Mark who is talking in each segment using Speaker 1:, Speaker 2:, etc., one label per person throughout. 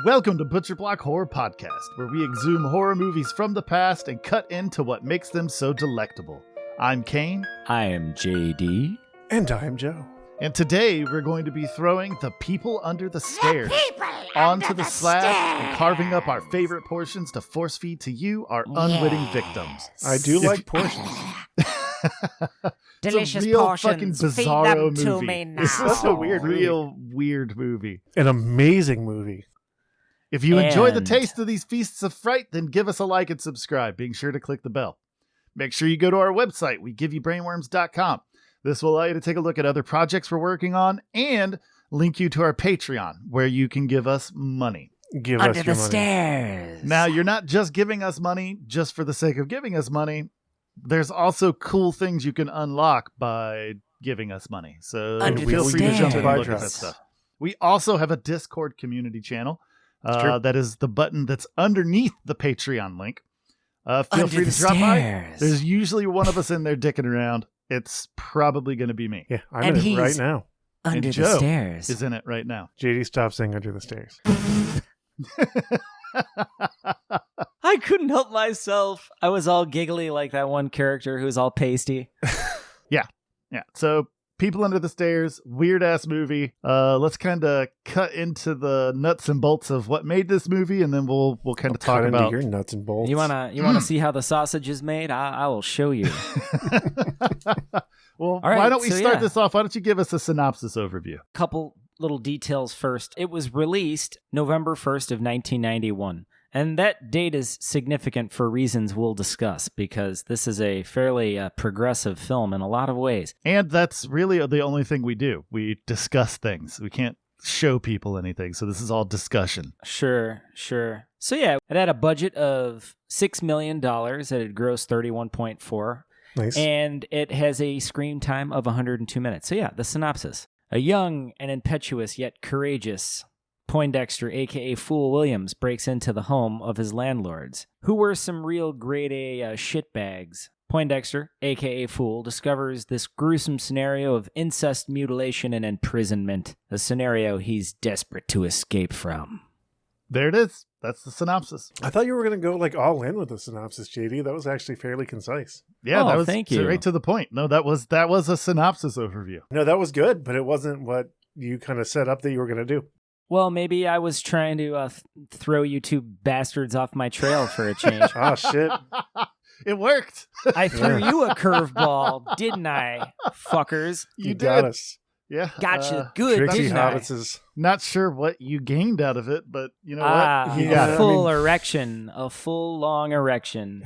Speaker 1: Welcome to Butcher Block Horror Podcast, where we exhume horror movies from the past and cut into what makes them so delectable. I'm Kane.
Speaker 2: I am JD.
Speaker 3: And I'm Joe.
Speaker 1: And today we're going to be throwing The People Under the Stairs onto the slab and carving up our favorite portions to force feed to you, our unwitting victims.
Speaker 3: I do like portions.
Speaker 2: Delicious
Speaker 1: it's a real
Speaker 2: portions.
Speaker 1: fucking
Speaker 2: Feed
Speaker 1: bizarro
Speaker 2: them to
Speaker 1: movie.
Speaker 2: me now.
Speaker 1: It's such a weird movie.
Speaker 3: An amazing movie.
Speaker 1: If you enjoy the
Speaker 2: And-
Speaker 1: taste of these feasts of fright, then give us a like and subscribe, being sure to click the bell. Make sure you go to our website, wegiveYouBrainworms.com. This will allow you to take a look at other projects we're working on and link you to our Patreon, where you can give us money.
Speaker 3: Give
Speaker 2: Under
Speaker 3: us
Speaker 2: the
Speaker 3: your money.
Speaker 2: stairs.
Speaker 1: Now, you're not just giving us money just for the sake of giving us money. There's also cool things you can unlock by giving us money. So
Speaker 2: Under
Speaker 1: feel
Speaker 2: the
Speaker 1: free to jump in and
Speaker 3: stairs.
Speaker 1: look at that stuff. We also have a Discord community channel. That is the button that's underneath the Patreon link. Feel
Speaker 2: Under
Speaker 1: free
Speaker 2: the
Speaker 1: to drop by.
Speaker 2: stairs.
Speaker 1: There's usually one of us in there dicking around. It's probably going to be me.
Speaker 3: Yeah, I'm
Speaker 2: And
Speaker 3: in it
Speaker 2: he's-
Speaker 3: right now.
Speaker 2: Under the
Speaker 1: Joe
Speaker 2: stairs.
Speaker 1: Is in it right now.
Speaker 3: JD, stop saying under the stairs.
Speaker 2: I couldn't help myself. I was all giggly like that one character who was all pasty.
Speaker 1: Yeah. So People Under the Stairs, weird ass movie. Let's kind of cut into the nuts and bolts of what made this movie, and then we'll kind of talk
Speaker 3: Cut into
Speaker 1: about.
Speaker 3: your nuts and bolts.
Speaker 2: You wanna see how the sausage is made? I will show you.
Speaker 1: Well,
Speaker 2: right,
Speaker 1: why don't we
Speaker 2: so
Speaker 1: start
Speaker 2: yeah.
Speaker 1: this off? Why don't you give us a synopsis overview?
Speaker 2: Couple little details first. It was released November 1st of 1991. And that date is significant for reasons we'll discuss, because this is a fairly progressive film in a lot of ways.
Speaker 1: And that's really the only thing we do. We discuss things. We can't show people anything. So this is all discussion.
Speaker 2: Sure. So yeah, it had a budget of $6 million. It had grossed 31.4.
Speaker 3: Nice.
Speaker 2: And it has a screen time of 102 minutes. So yeah, the synopsis. A young and impetuous yet courageous Poindexter, a.k.a. Fool Williams, breaks into the home of his landlords, who were some real grade A shitbags. Poindexter, a.k.a. Fool, discovers this gruesome scenario of incest, mutilation, and imprisonment, a scenario he's desperate to escape from.
Speaker 1: There it is. That's the synopsis.
Speaker 3: I thought you were going to go like all in with the synopsis, JD. That was actually fairly concise.
Speaker 1: Yeah,
Speaker 2: Oh,
Speaker 1: that was
Speaker 2: thank you.
Speaker 1: right to the point. No, that was a synopsis overview.
Speaker 3: No, that was good, but it wasn't what you kind of set up that you were going to do.
Speaker 2: Well, maybe I was trying to throw you two bastards off my trail for a change.
Speaker 3: Oh, shit.
Speaker 1: It worked.
Speaker 2: I threw you a curveball, didn't I, fuckers?
Speaker 1: You
Speaker 3: got
Speaker 1: did.
Speaker 3: us.
Speaker 1: Yeah.
Speaker 2: Gotcha. Good,
Speaker 3: Trixie
Speaker 2: didn't I?
Speaker 3: Hobbitses.
Speaker 1: Not sure what you gained out of it, but you know
Speaker 2: Ah,
Speaker 1: what? You
Speaker 3: Yeah,
Speaker 1: got
Speaker 2: a
Speaker 1: it.
Speaker 2: full erection, a full long erection.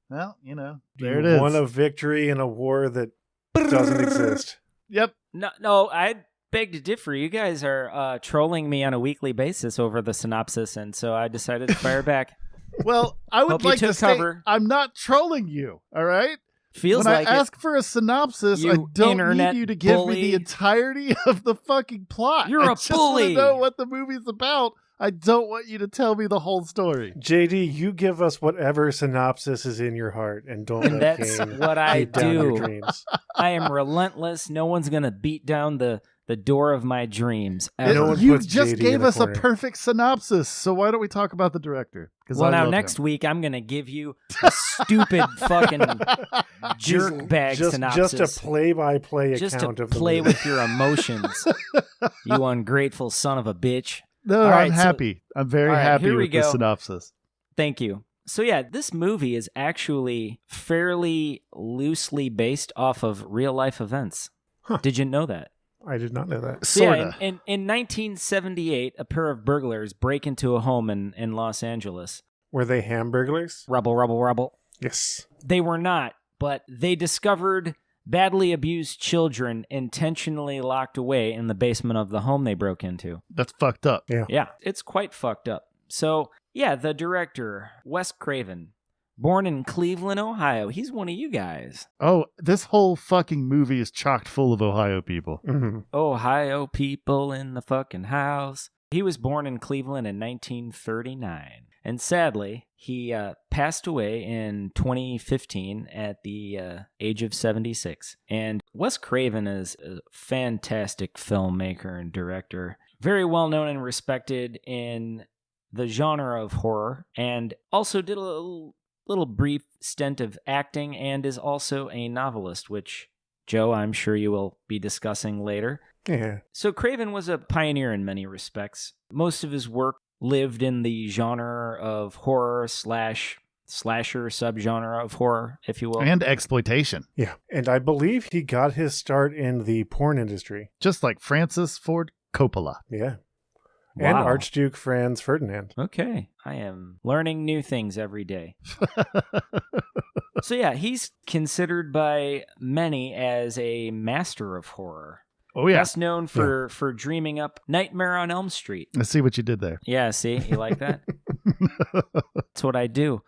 Speaker 1: Well, you know, there it is.
Speaker 3: You won a victory in a war that doesn't exist.
Speaker 1: Yep.
Speaker 2: No, I beg to differ. You guys are trolling me on a weekly basis over the synopsis, and so I decided to fire back.
Speaker 1: Well, I would
Speaker 2: Hope you
Speaker 1: like to
Speaker 2: took
Speaker 1: say
Speaker 2: cover.
Speaker 1: I'm not trolling you, all right?
Speaker 2: Feels
Speaker 1: when
Speaker 2: like
Speaker 1: I
Speaker 2: it.
Speaker 1: ask for a synopsis, I
Speaker 2: You
Speaker 1: don't
Speaker 2: internet
Speaker 1: need you to give me
Speaker 2: bully.
Speaker 1: the entirety of the fucking plot.
Speaker 2: You're
Speaker 1: I
Speaker 2: a
Speaker 1: just want
Speaker 2: bully.
Speaker 1: to know what the movie's about. I don't want you to tell me the whole story.
Speaker 3: JD, you give us whatever synopsis is in your heart and don't
Speaker 2: And
Speaker 3: let
Speaker 2: that's
Speaker 3: Kane
Speaker 2: what I
Speaker 3: beat down your
Speaker 2: do.
Speaker 3: dreams.
Speaker 2: I am relentless. No one's gonna beat down the door of my dreams.
Speaker 3: No
Speaker 2: ever.
Speaker 3: one
Speaker 1: You
Speaker 3: puts
Speaker 1: just
Speaker 3: JD in
Speaker 1: gave
Speaker 3: the
Speaker 1: us a
Speaker 3: corner.
Speaker 1: perfect synopsis, so why don't we talk about the director? Because
Speaker 2: Well, now next week I'm gonna give you a stupid fucking jerk bag synopsis.
Speaker 3: Just a play-by-play
Speaker 2: Just
Speaker 3: account
Speaker 2: to
Speaker 3: of the
Speaker 2: play
Speaker 3: movie.
Speaker 2: with your emotions. You ungrateful son of a bitch.
Speaker 1: No,
Speaker 2: All right,
Speaker 1: I'm
Speaker 2: so-
Speaker 1: happy. I'm very
Speaker 2: all right,
Speaker 1: happy
Speaker 2: here we
Speaker 1: with the
Speaker 2: go.
Speaker 1: synopsis.
Speaker 2: Thank you. So yeah, this movie is actually fairly loosely based off of real life events.
Speaker 3: Huh.
Speaker 2: Did you know that?
Speaker 3: I did not know that.
Speaker 2: So yeah,
Speaker 1: Sorta.
Speaker 2: in 1978, a pair of burglars break into a home in Los Angeles.
Speaker 3: Were they hamburglars?
Speaker 2: Rubble.
Speaker 3: Yes.
Speaker 2: They were not, but they discovered badly abused children intentionally locked away in the basement of the home they broke into.
Speaker 1: That's fucked up.
Speaker 2: Yeah, it's quite fucked up. So, yeah, the director, Wes Craven, born in Cleveland, Ohio. He's one of you guys.
Speaker 1: Oh, this whole fucking movie is chocked full of Ohio people.
Speaker 3: Mm-hmm.
Speaker 2: Ohio people in the fucking house. He was born in Cleveland in 1939. And sadly, he passed away in 2015 at the age of 76. And Wes Craven is a fantastic filmmaker and director. Very well known and respected in the genre of horror. And also did a little brief stint of acting and is also a novelist, which, Joe, I'm sure you will be discussing later.
Speaker 3: Yeah.
Speaker 2: So Craven was a pioneer in many respects. Most of his work lived in the genre of horror / slasher subgenre of horror, if you will.
Speaker 1: And exploitation.
Speaker 3: Yeah. And I believe he got his start in the porn industry.
Speaker 1: Just like Francis Ford Coppola.
Speaker 3: Yeah. And
Speaker 2: Wow.
Speaker 3: Archduke Franz Ferdinand.
Speaker 2: Okay. I am learning new things every day. So yeah, he's considered by many as a master of horror.
Speaker 1: Oh, yeah.
Speaker 2: Best known for dreaming up Nightmare on Elm Street.
Speaker 1: I see what you did there.
Speaker 2: Yeah, see? You like that? That's what I do.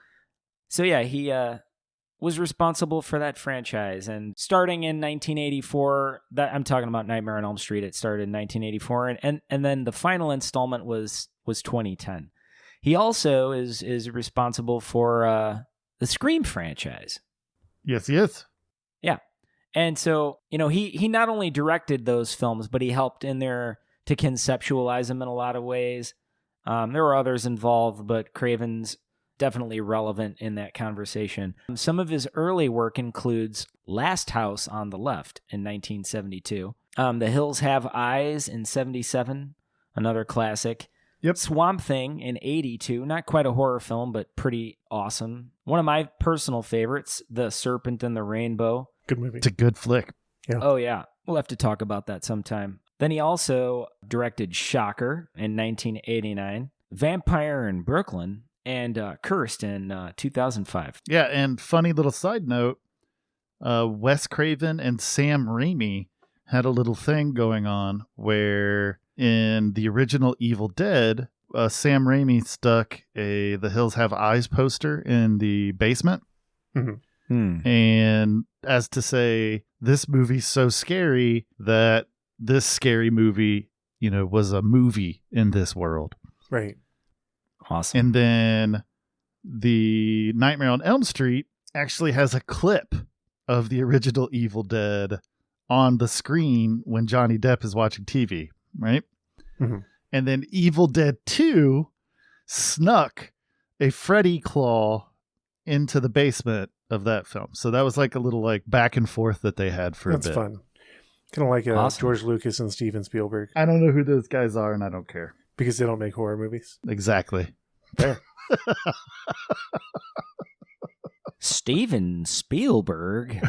Speaker 2: So yeah, he was responsible for that franchise. And starting in 1984, that I'm talking about Nightmare on Elm Street, it started in 1984. And then the final installment was 2010. He also is responsible for the Scream franchise.
Speaker 1: Yes, he is.
Speaker 2: Yeah. And so, he not only directed those films, but he helped in there to conceptualize them in a lot of ways. There were others involved, but Craven's definitely relevant in that conversation. Some of his early work includes Last House on the Left in 1972, The Hills Have Eyes in 1977, another classic.
Speaker 1: Yep.
Speaker 2: Swamp Thing in 1982, not quite a horror film, but pretty awesome. One of my personal favorites, The Serpent and the Rainbow.
Speaker 3: Good movie.
Speaker 1: It's a good flick.
Speaker 3: Yeah.
Speaker 2: Oh, yeah. We'll have to talk about that sometime. Then he also directed Shocker in 1989, Vampire in Brooklyn, and Cursed in 2005.
Speaker 1: Yeah, and funny little side note, Wes Craven and Sam Raimi had a little thing going on where in the original Evil Dead, Sam Raimi stuck a The Hills Have Eyes poster in the basement.
Speaker 3: Mm-hmm.
Speaker 1: And as to say, this movie's so scary that this scary movie, was a movie in this world.
Speaker 3: Right.
Speaker 2: Awesome.
Speaker 1: And then the Nightmare on Elm Street actually has a clip of the original Evil Dead on the screen when Johnny Depp is watching TV, right?
Speaker 3: Mm-hmm.
Speaker 1: And then Evil Dead 2 snuck a Freddy claw into the basement of that film. So that was like a little back and forth that they had for
Speaker 3: That's
Speaker 1: a bit.
Speaker 3: fun. Kind of like
Speaker 2: Awesome.
Speaker 3: George Lucas and Steven Spielberg.
Speaker 1: I don't know who those guys are and I don't care.
Speaker 3: Because they don't make horror movies.
Speaker 1: Exactly.
Speaker 3: Fair.
Speaker 2: Steven Spielberg.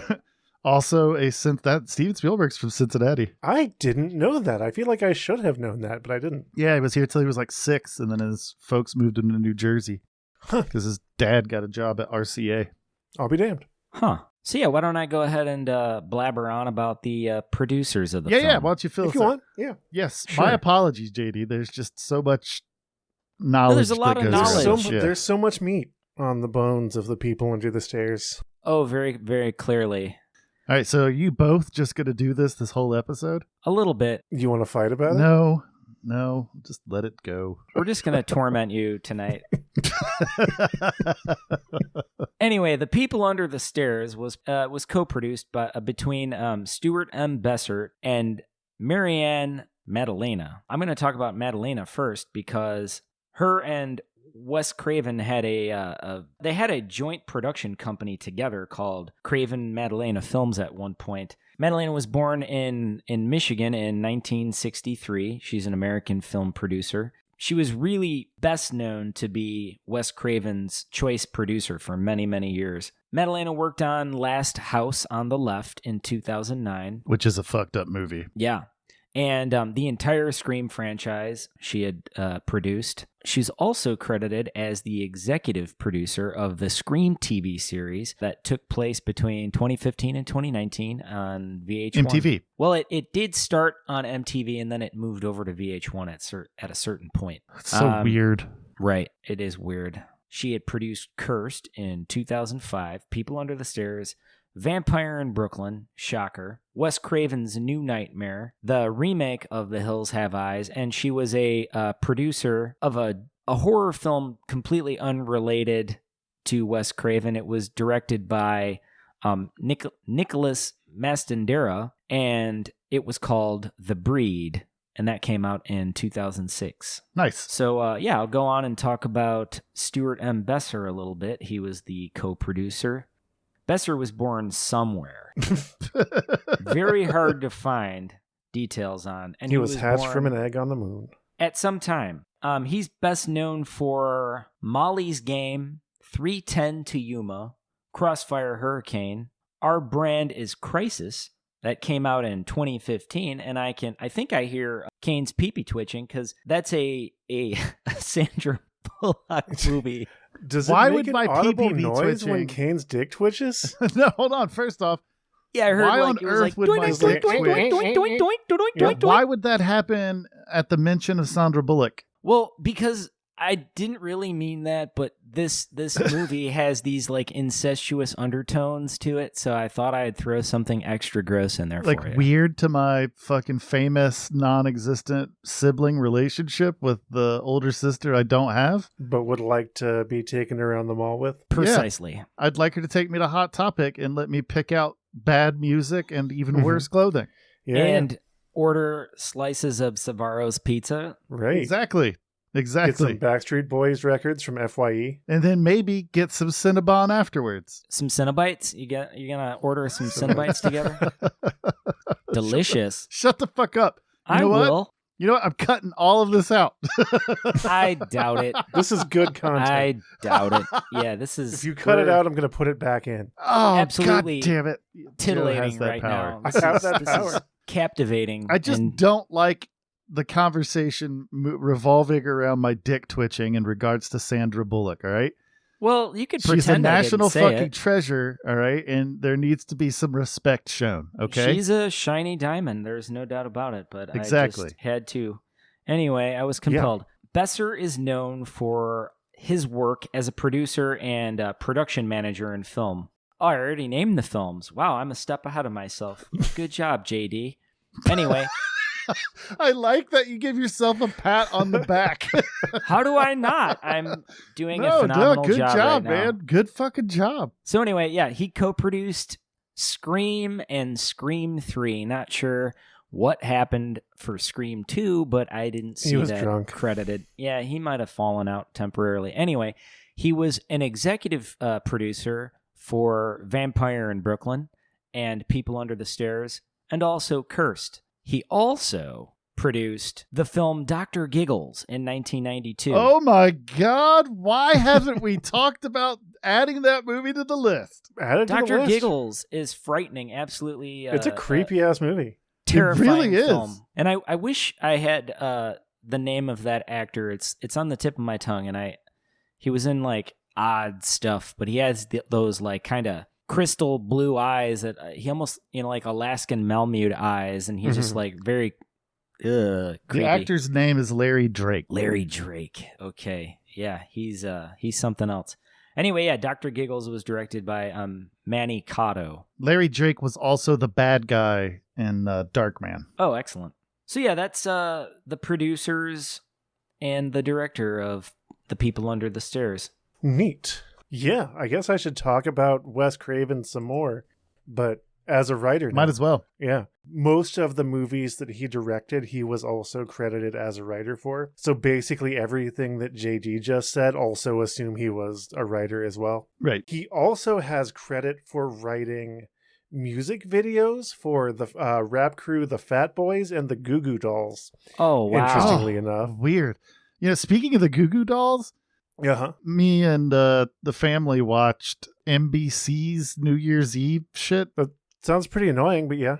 Speaker 1: Also that Steven Spielberg's from Cincinnati.
Speaker 3: I didn't know that. I feel like I should have known that, but I didn't.
Speaker 1: Yeah, he was here till he was 6, and then his folks moved him to New Jersey because his dad got a job at RCA.
Speaker 3: I'll be damned.
Speaker 2: Huh. So yeah, why don't I go ahead and blabber on about the producers of the film?
Speaker 1: Yeah. Why don't you fill
Speaker 3: If
Speaker 1: us
Speaker 3: you
Speaker 1: out?
Speaker 3: want, yeah.
Speaker 1: Yes.
Speaker 2: Sure.
Speaker 1: My apologies, JD. There's just so much knowledge.
Speaker 2: there's a lot
Speaker 1: that
Speaker 2: of
Speaker 1: goes
Speaker 2: knowledge.
Speaker 1: around. Yeah.
Speaker 3: There's so much meat on the bones of the people under the stairs.
Speaker 2: Oh, very, very clearly.
Speaker 1: All right. So are you both just going to do this whole episode?
Speaker 2: A little bit.
Speaker 3: You want to fight about it?
Speaker 1: No. Just let it go.
Speaker 2: We're just going to torment you tonight. Anyway, The People Under the Stairs was co-produced between Stuart M. Bessert and Marianne Maddalena. I'm going to talk about Maddalena first because her and Wes Craven had a joint production company together called Craven Maddalena Films at one point. Maddalena was born in Michigan in 1963. She's an American film producer. She was really best known to be Wes Craven's choice producer for many, many years. Maddalena worked on Last House on the Left in 2009.
Speaker 1: Which is a fucked up movie.
Speaker 2: Yeah. And the entire Scream franchise she had produced. She's also credited as the executive producer of the Scream TV series that took place between 2015 and 2019 on VH1.
Speaker 1: MTV.
Speaker 2: Well, it did start on MTV and then it moved over to VH1 at a certain point.
Speaker 1: It's so weird.
Speaker 2: Right. It is weird. She had produced Cursed in 2005, People Under the Stairs, Vampire in Brooklyn, shocker, Wes Craven's New Nightmare, the remake of The Hills Have Eyes, and she was a producer of a horror film completely unrelated to Wes Craven. It was directed by Nicholas Mastandera, and it was called The Breed, and that came out in 2006.
Speaker 1: Nice.
Speaker 2: So, I'll go on and talk about Stuart M. Besser a little bit. He was the co-producer. Besser was born somewhere. Very hard to find details on. And
Speaker 3: he was hatched from an egg on the moon.
Speaker 2: At some time. He's best known for Molly's Game, 3:10 to Yuma, Crossfire Hurricane, Our Brand is Crisis, that came out in 2015, and I think I hear Kane's pee-pee twitching, because that's a Sandra Bullock movie.
Speaker 3: Does
Speaker 1: Why
Speaker 3: it make
Speaker 1: would
Speaker 3: an
Speaker 1: my
Speaker 3: audible
Speaker 1: pee-pee
Speaker 3: noise
Speaker 1: twitching?
Speaker 3: when Kane's dick twitches?
Speaker 1: No, hold on. First off,
Speaker 2: Yeah, I heard
Speaker 1: why
Speaker 2: like
Speaker 1: on
Speaker 2: it was
Speaker 1: earth
Speaker 2: like
Speaker 1: would
Speaker 2: doink,
Speaker 1: my
Speaker 2: doink,
Speaker 1: dick
Speaker 2: doink, doink,
Speaker 1: twitch?
Speaker 2: doink, doink, doink, doink,
Speaker 1: Yeah,
Speaker 2: doink, doink.
Speaker 1: why would that happen at the mention of Sandra Bullock?
Speaker 2: Well, because I didn't really mean that, but this movie has these like incestuous undertones to it, so I thought I'd throw something extra gross in there
Speaker 1: Like
Speaker 2: for you.
Speaker 1: weird to my fucking famous non-existent sibling relationship with the older sister I don't have.
Speaker 3: But would like to be taken around the mall with?
Speaker 2: Precisely.
Speaker 1: I'd like her to take me to Hot Topic and let me pick out bad music and even worse clothing.
Speaker 3: Yeah,
Speaker 2: And order slices of Savaro's pizza.
Speaker 3: right.
Speaker 1: Exactly.
Speaker 3: Get some
Speaker 1: Exactly.
Speaker 3: Backstreet Boys records from FYE.
Speaker 1: And then maybe get some Cinnabon afterwards.
Speaker 2: Some Cinnabites. You gonna order some Cinnabites together? Delicious.
Speaker 1: Shut the fuck up. You
Speaker 2: I
Speaker 1: know what?
Speaker 2: will.
Speaker 1: You know what? I'm cutting all of this out.
Speaker 2: I doubt it.
Speaker 3: This is good content.
Speaker 2: I doubt it. Yeah, this is.
Speaker 3: If you cut it
Speaker 2: we're
Speaker 3: out, I'm going to put it back in.
Speaker 1: Oh,
Speaker 2: Absolutely
Speaker 1: God damn it. Joe has
Speaker 2: titillating
Speaker 1: that
Speaker 2: right
Speaker 1: power.
Speaker 2: now.
Speaker 3: I have that
Speaker 2: This is
Speaker 3: power.
Speaker 2: captivating.
Speaker 1: I just
Speaker 2: and
Speaker 1: don't like the conversation revolving around my dick twitching in regards to Sandra Bullock, all right?
Speaker 2: well, you could
Speaker 1: She's a
Speaker 2: pretend I
Speaker 1: national
Speaker 2: didn't say
Speaker 1: fucking
Speaker 2: it.
Speaker 1: treasure, all right? And there needs to be some respect shown, okay?
Speaker 2: She's a shiny diamond. There's no doubt about it. But I
Speaker 1: Exactly.
Speaker 2: just had to. Anyway, I was compelled. Besser is known for his work as a producer and a production manager in film. Oh, I already named the films. Wow, I'm a step ahead of myself. Good job, JD. Anyway,
Speaker 1: I like that you give yourself a pat on the back.
Speaker 2: how do I not? I'm doing a
Speaker 1: No,
Speaker 2: phenomenal
Speaker 1: good job,
Speaker 2: right now.
Speaker 1: man. Good fucking job.
Speaker 2: So anyway, yeah, he co-produced Scream and Scream 3. Not sure what happened for Scream 2, but I didn't see
Speaker 3: was
Speaker 2: that
Speaker 3: drunk.
Speaker 2: credited. Yeah, he might have fallen out temporarily. Anyway, he was an executive producer for Vampire in Brooklyn and People Under the Stairs, and also Cursed. He also produced the film Dr. Giggles in 1992.
Speaker 1: Oh my God. Why haven't we talked about adding that movie to the list?
Speaker 3: Add it to the
Speaker 2: Dr.
Speaker 3: list.
Speaker 2: Giggles is frightening, absolutely.
Speaker 3: It's a creepy ass movie.
Speaker 2: Terrifying
Speaker 1: really is.
Speaker 2: film. And I wish I had the name of that actor. It's on the tip of my tongue, and he was in like odd stuff, but he has those like kind of crystal blue eyes that he almost like Alaskan Malamute eyes, and he's just like very creepy.
Speaker 1: The actor's name is Larry Drake.
Speaker 2: Larry Drake. Okay, yeah, he's something else. Anyway, yeah, Dr. Giggles was directed by Manny Cotto.
Speaker 1: Larry Drake was also the bad guy in Darkman.
Speaker 2: Oh, excellent. So yeah, that's the producers and the director of The People Under the Stairs.
Speaker 3: Neat. Yeah, I guess I should talk about Wes Craven some more, but as a writer now.
Speaker 1: Might as well.
Speaker 3: Yeah. Most of the movies that he directed, he was also credited as a writer for. So basically everything that JD just said, also assume he was a writer as well.
Speaker 1: Right.
Speaker 3: He also has credit for writing music videos for the rap crew, the Fat Boys, and the Goo Goo Dolls.
Speaker 2: Oh, wow.
Speaker 3: Interestingly enough.
Speaker 1: Weird. You know, speaking of the Goo Goo Dolls,
Speaker 3: Uh-huh.
Speaker 1: me and the family watched NBC's New Year's Eve shit.
Speaker 3: Sounds pretty annoying, but yeah.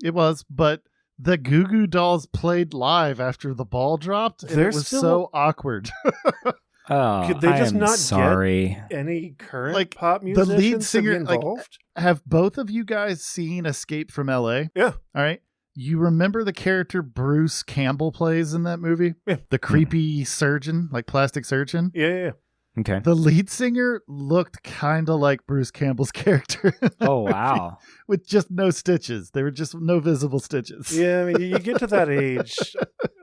Speaker 1: It was, but the Goo Goo Dolls played live after the ball dropped, and
Speaker 3: They're
Speaker 1: it was
Speaker 3: still-
Speaker 1: so awkward.
Speaker 2: Oh,
Speaker 3: Could they just
Speaker 2: I am
Speaker 3: not get-
Speaker 2: sorry.
Speaker 3: Any current
Speaker 1: Like,
Speaker 3: pop
Speaker 1: the
Speaker 3: musicians
Speaker 1: lead
Speaker 3: to be
Speaker 1: singer, like,
Speaker 3: involved?
Speaker 1: Have both of you guys seen Escape from LA?
Speaker 3: Yeah.
Speaker 1: All right. You remember the character Bruce Campbell plays in that movie?
Speaker 3: Yeah.
Speaker 1: The creepy surgeon, like plastic surgeon?
Speaker 3: Yeah.
Speaker 2: Okay.
Speaker 1: The lead singer looked kind of like Bruce Campbell's character.
Speaker 2: Oh, wow.
Speaker 1: With just no stitches. There were just no visible stitches.
Speaker 3: Yeah, I mean, you get to that age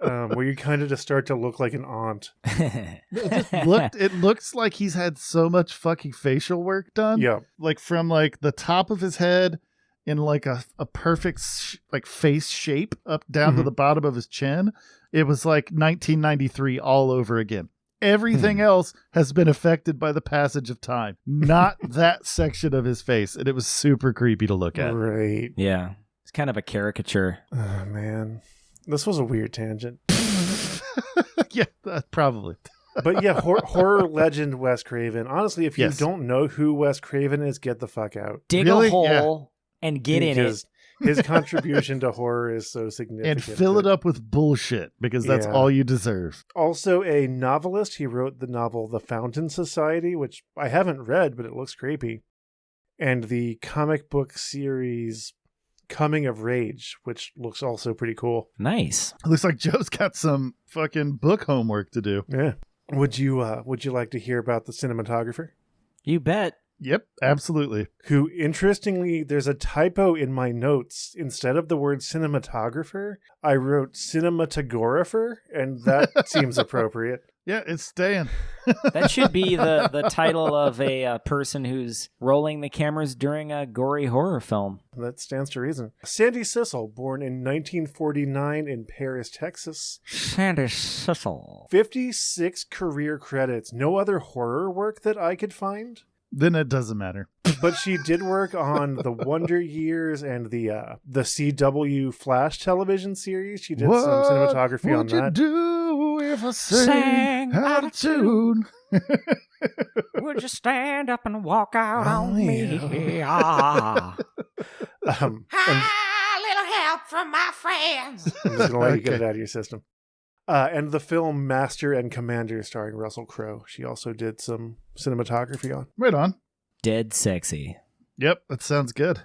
Speaker 3: where you kind of just start to look like an aunt.
Speaker 1: It looks like he's had so much fucking facial work done.
Speaker 3: Yeah.
Speaker 1: Like from like the top of his head in like a perfect like face shape up down to the bottom of his chin. It was like 1993 all over again. Everything else has been affected by the passage of time. Not that section of his face. And it was super creepy to look at.
Speaker 3: Right.
Speaker 2: Yeah. It's kind of a caricature.
Speaker 3: Oh, man. This was a weird tangent.
Speaker 1: Yeah, probably.
Speaker 3: But yeah, horror legend Wes Craven. Honestly, if you don't know who Wes Craven is, get the fuck out.
Speaker 2: Dig a hole and get in it.
Speaker 3: His contribution to horror is so significant.
Speaker 1: And fill it up with bullshit, because that's all you deserve.
Speaker 3: Also a novelist. He wrote the novel The Fountain Society, which I haven't read, but it looks creepy. And the comic book series Coming of Rage, which looks also pretty cool.
Speaker 2: Nice.
Speaker 1: It looks like Joe's got some fucking book homework to do.
Speaker 3: Yeah. Would you like to hear about the cinematographer?
Speaker 2: You bet.
Speaker 1: Yep, absolutely.
Speaker 3: Who, interestingly, there's a typo in my notes. Instead of the word cinematographer, I wrote cinematographer, and that seems appropriate.
Speaker 1: Yeah, it's staying.
Speaker 2: That should be the title of a person who's rolling the cameras during a gory horror film.
Speaker 3: That stands to reason. Sandy Sissel, born in 1949 in Paris, Texas.
Speaker 2: Sandy Sissel.
Speaker 3: 56 career credits. No other horror work that I could find.
Speaker 1: Then it doesn't matter.
Speaker 3: But she did work on the Wonder Years and the CW Flash television series. She did some cinematography on that.
Speaker 1: What would you do if I sang out of tune?
Speaker 2: Would you stand up and walk out on me? Ah.
Speaker 4: Little help from my friends.
Speaker 3: I'm just going to let you get it out of your system. And the film Master and Commander starring Russell Crowe. She also did some cinematography on.
Speaker 1: Right on.
Speaker 2: Dead sexy.
Speaker 1: Yep, that sounds good.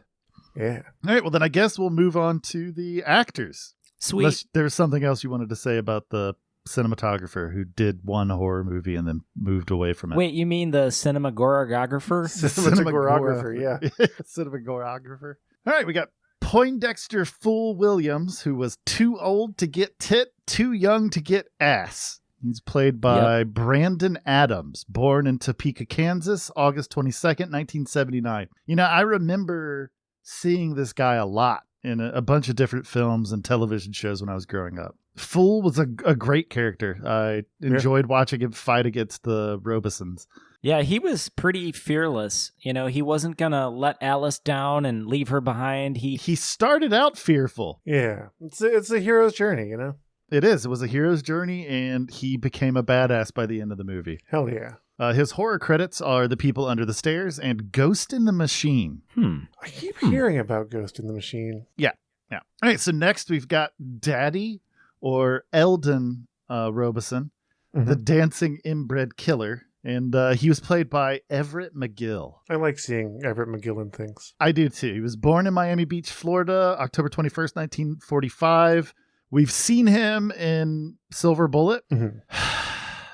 Speaker 3: Yeah.
Speaker 1: All right, well then I guess we'll move on to the actors.
Speaker 2: Sweet.
Speaker 1: Unless there's something else you wanted to say about the cinematographer who did one horror movie and then moved away from it.
Speaker 2: Wait, you mean the cinematographer?
Speaker 3: Cinematographer, yeah.
Speaker 1: Cinematographer. All right, we got Poindexter Fool Williams, who was too old to get tit, too young to get ass. He's played by Brandon Adams, born in Topeka, Kansas, August 22nd, 1979. You know, I remember seeing this guy a lot in a bunch of different films and television shows when I was growing up. Fool was a great character. I enjoyed watching him fight against the Robesons.
Speaker 2: Yeah, he was pretty fearless. You know, he wasn't going to let Alice down and leave her behind. He
Speaker 1: started out fearful.
Speaker 3: Yeah, it's a hero's journey, you know?
Speaker 1: It is. It was a hero's journey, and he became a badass by the end of the movie.
Speaker 3: Hell yeah.
Speaker 1: His horror credits are The People Under the Stairs and Ghost in the Machine.
Speaker 3: I keep hearing about Ghost in the Machine.
Speaker 1: Yeah. All right, so next we've got Daddy, or Eldon Robeson, the dancing inbred killer. And he was played by Everett McGill.
Speaker 3: I like seeing Everett McGill in things.
Speaker 1: I do too. He was born in Miami Beach, Florida, October 21st, 1945. We've seen him in Silver Bullet. And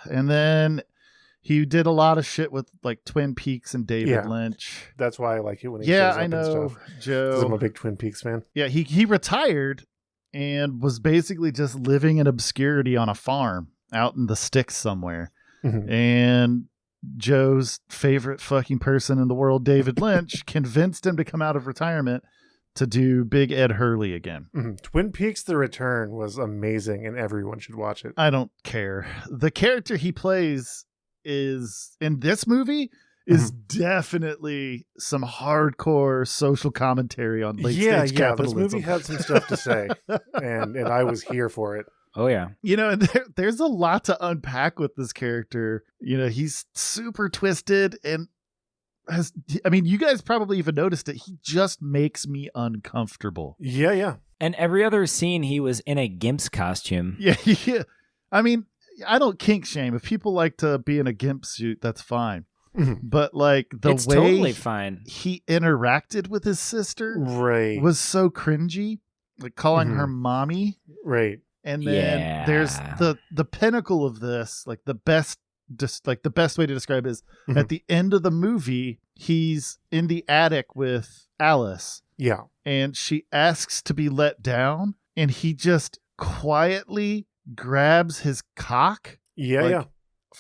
Speaker 1: then he did a lot of shit with like Twin Peaks and David Lynch.
Speaker 3: That's why I like it when he shows up and stuff.
Speaker 1: Yeah, I know, Joe.
Speaker 3: I'm a big Twin Peaks fan.
Speaker 1: Yeah, he retired and was basically just living in obscurity on a farm out in the sticks somewhere. And Joe's favorite fucking person in the world, David Lynch, convinced him to come out of retirement to do Big Ed Hurley again.
Speaker 3: Twin Peaks The Return was amazing, and everyone should watch it.
Speaker 1: I don't care. The character he plays is in this movie is definitely some hardcore social commentary on late stage capitalism.
Speaker 3: This movie had some stuff to say, and I was here for it.
Speaker 2: Oh, yeah.
Speaker 1: You know, there's a lot to unpack with this character. You know, he's super twisted and you guys probably even noticed it. He just makes me uncomfortable.
Speaker 3: Yeah.
Speaker 2: And every other scene, he was in a Gimp's costume.
Speaker 1: Yeah. I mean, I don't kink shame. If people like to be in a Gimp suit, that's fine. But like
Speaker 2: it's
Speaker 1: way
Speaker 2: totally fine.
Speaker 1: He interacted with his sister was so cringy, like calling her mommy.
Speaker 3: Right.
Speaker 1: And then there's the pinnacle of this, like the best just like the best way to describe it is at the end of the movie, he's in the attic with Alice.
Speaker 3: Yeah.
Speaker 1: And she asks to be let down, and he just quietly grabs his cock.
Speaker 3: Yeah.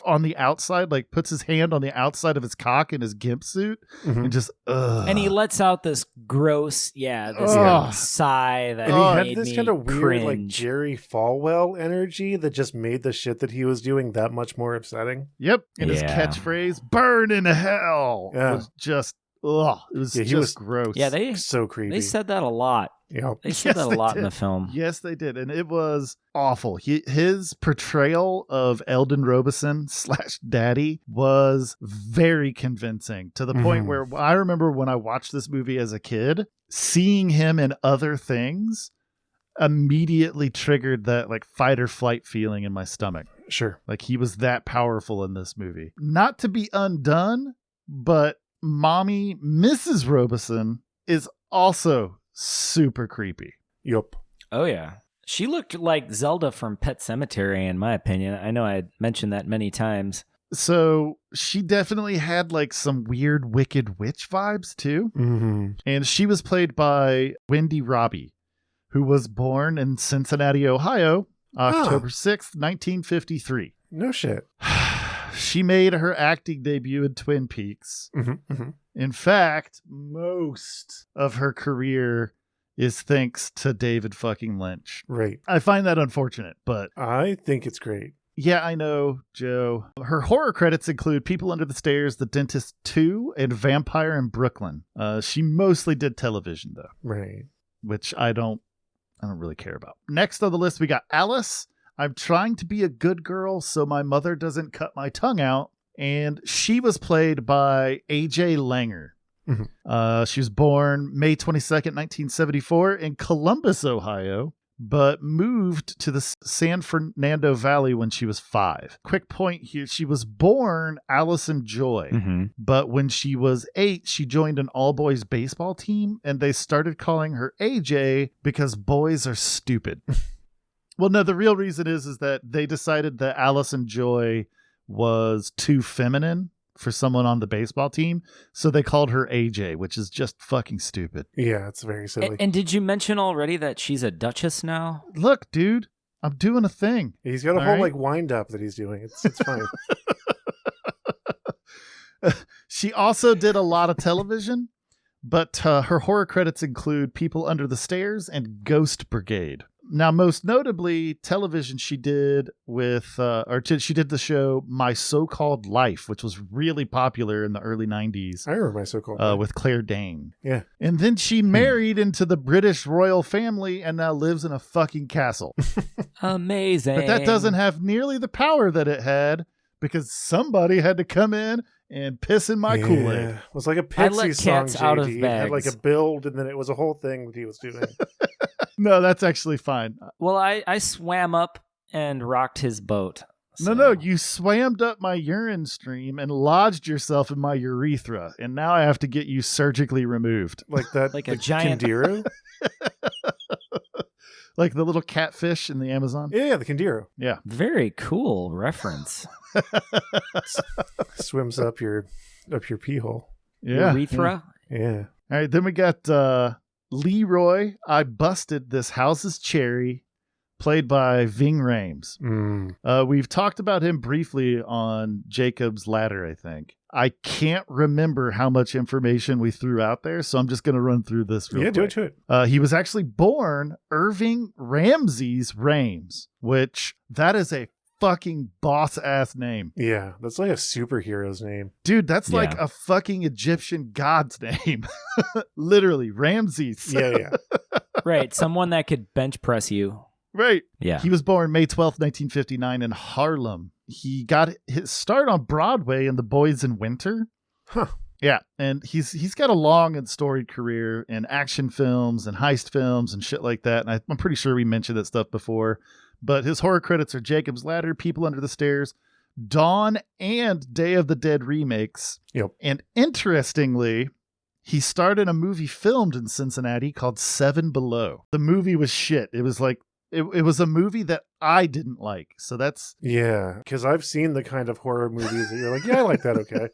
Speaker 1: On the outside, like puts his hand on the outside of his cock in his gimp suit and just
Speaker 2: and he lets out this gross sigh that
Speaker 3: and he had this kind of weird
Speaker 2: cringe.
Speaker 3: like Jerry Falwell energy that just made the shit that he was doing that much more upsetting.
Speaker 1: Yep. And his catchphrase, "Burn in hell," was just it was just gross.
Speaker 2: Yeah, they
Speaker 3: so creepy.
Speaker 2: They said that a lot.
Speaker 3: Yeah,
Speaker 2: they said that a lot in the film.
Speaker 1: Yes, they did, and it was awful. His portrayal of Eldon Robeson / Daddy was very convincing to the point where I remember when I watched this movie as a kid, seeing him in other things immediately triggered that like fight or flight feeling in my stomach.
Speaker 3: Sure,
Speaker 1: like he was that powerful in this movie. Not to be undone, but Mommy Mrs. Robeson is also super creepy.
Speaker 3: Yup.
Speaker 2: Oh, yeah. She looked like Zelda from Pet Sematary, in my opinion. I know I mentioned that many times.
Speaker 1: So she definitely had like some weird Wicked Witch vibes too. And she was played by Wendy Robbie, who was born in Cincinnati, Ohio, October 6th, 1953.
Speaker 3: No shit.
Speaker 1: She made her acting debut in Twin Peaks. In fact, most of her career is thanks to David fucking Lynch.
Speaker 3: Right.
Speaker 1: I find that unfortunate, but
Speaker 3: I think it's great.
Speaker 1: Yeah, I know, Joe. Her horror credits include People Under the Stairs, The Dentist 2, and Vampire in Brooklyn. She mostly did television, though.
Speaker 3: Right.
Speaker 1: Which I don't really care about. Next on the list, we got Alice. I'm trying to be a good girl so my mother doesn't cut my tongue out. And she was played by A.J. Langer. She was born May 22nd, 1974 in Columbus, Ohio, but moved to the San Fernando Valley when she was 5. Quick point here. She was born Allison Joy, but when she was 8, she joined an all-boys baseball team, and they started calling her AJ because boys are stupid. Well, no, the real reason is that they decided that Allison Joy was too feminine for someone on the baseball team, so they called her AJ, which is just fucking stupid.
Speaker 3: Yeah, it's very silly.
Speaker 2: And did you mention already that she's a duchess now?
Speaker 1: Look, dude, I'm doing a thing.
Speaker 3: He's got a whole like wind up that he's doing. It's fine.
Speaker 1: She also did a lot of television, but her horror credits include People Under the Stairs and Ghost Brigade. Now, most notably, television she did with, she did the show My So-Called Life, which was really popular in the early 90s.
Speaker 3: I remember My So-Called Life.
Speaker 1: With Claire Danes.
Speaker 3: Yeah.
Speaker 1: And then she married into the British royal family and now lives in a fucking castle.
Speaker 2: Amazing.
Speaker 1: But that doesn't have nearly the power that it had because somebody had to come in and piss in my Kool-Aid.
Speaker 3: It was like a Pixie song, JD.
Speaker 2: Out of
Speaker 3: It had like a build, and then it was a whole thing that he was doing.
Speaker 1: No, that's actually fine.
Speaker 2: Well, I swam up and rocked his boat. So.
Speaker 1: No, you swammed up my urine stream and lodged yourself in my urethra, and now I have to get you surgically removed.
Speaker 3: Like that?
Speaker 2: Like a giant...
Speaker 3: Candiru?
Speaker 1: Like the little catfish in the Amazon?
Speaker 3: Yeah, the Candiru.
Speaker 1: Yeah.
Speaker 2: Very cool reference.
Speaker 3: Swims up your pee hole.
Speaker 1: Yeah.
Speaker 2: Urethra?
Speaker 3: Yeah.
Speaker 1: All right, then we got Leroy, I Busted This House's Cherry, played by Ving Rhames. We've talked about him briefly on Jacob's Ladder, I think. I can't remember how much information we threw out there, so I'm just going to run through this real quick.
Speaker 3: Do it.
Speaker 1: He was actually born Irving Ramses Rhames, which that is a fucking boss-ass name.
Speaker 3: Yeah, that's like a superhero's name.
Speaker 1: Dude, that's like a fucking Egyptian god's name. Literally, Ramses.
Speaker 3: Yeah.
Speaker 2: Right, someone that could bench press you.
Speaker 1: Right.
Speaker 2: Yeah.
Speaker 1: He was born May 12th, 1959 in Harlem. He got his start on Broadway in The Boys in Winter.
Speaker 3: Huh.
Speaker 1: Yeah, and he's got a long and storied career in action films and heist films and shit like that. And I'm pretty sure we mentioned that stuff before. But his horror credits are Jacob's Ladder, People Under the Stairs, Dawn, and Day of the Dead remakes.
Speaker 3: Yep.
Speaker 1: And interestingly, he starred in a movie filmed in Cincinnati called Seven Below. The movie was shit. It was like, it was a movie that I didn't like. So that's...
Speaker 3: Yeah, because I've seen the kind of horror movies that you're like, yeah, I like that, okay.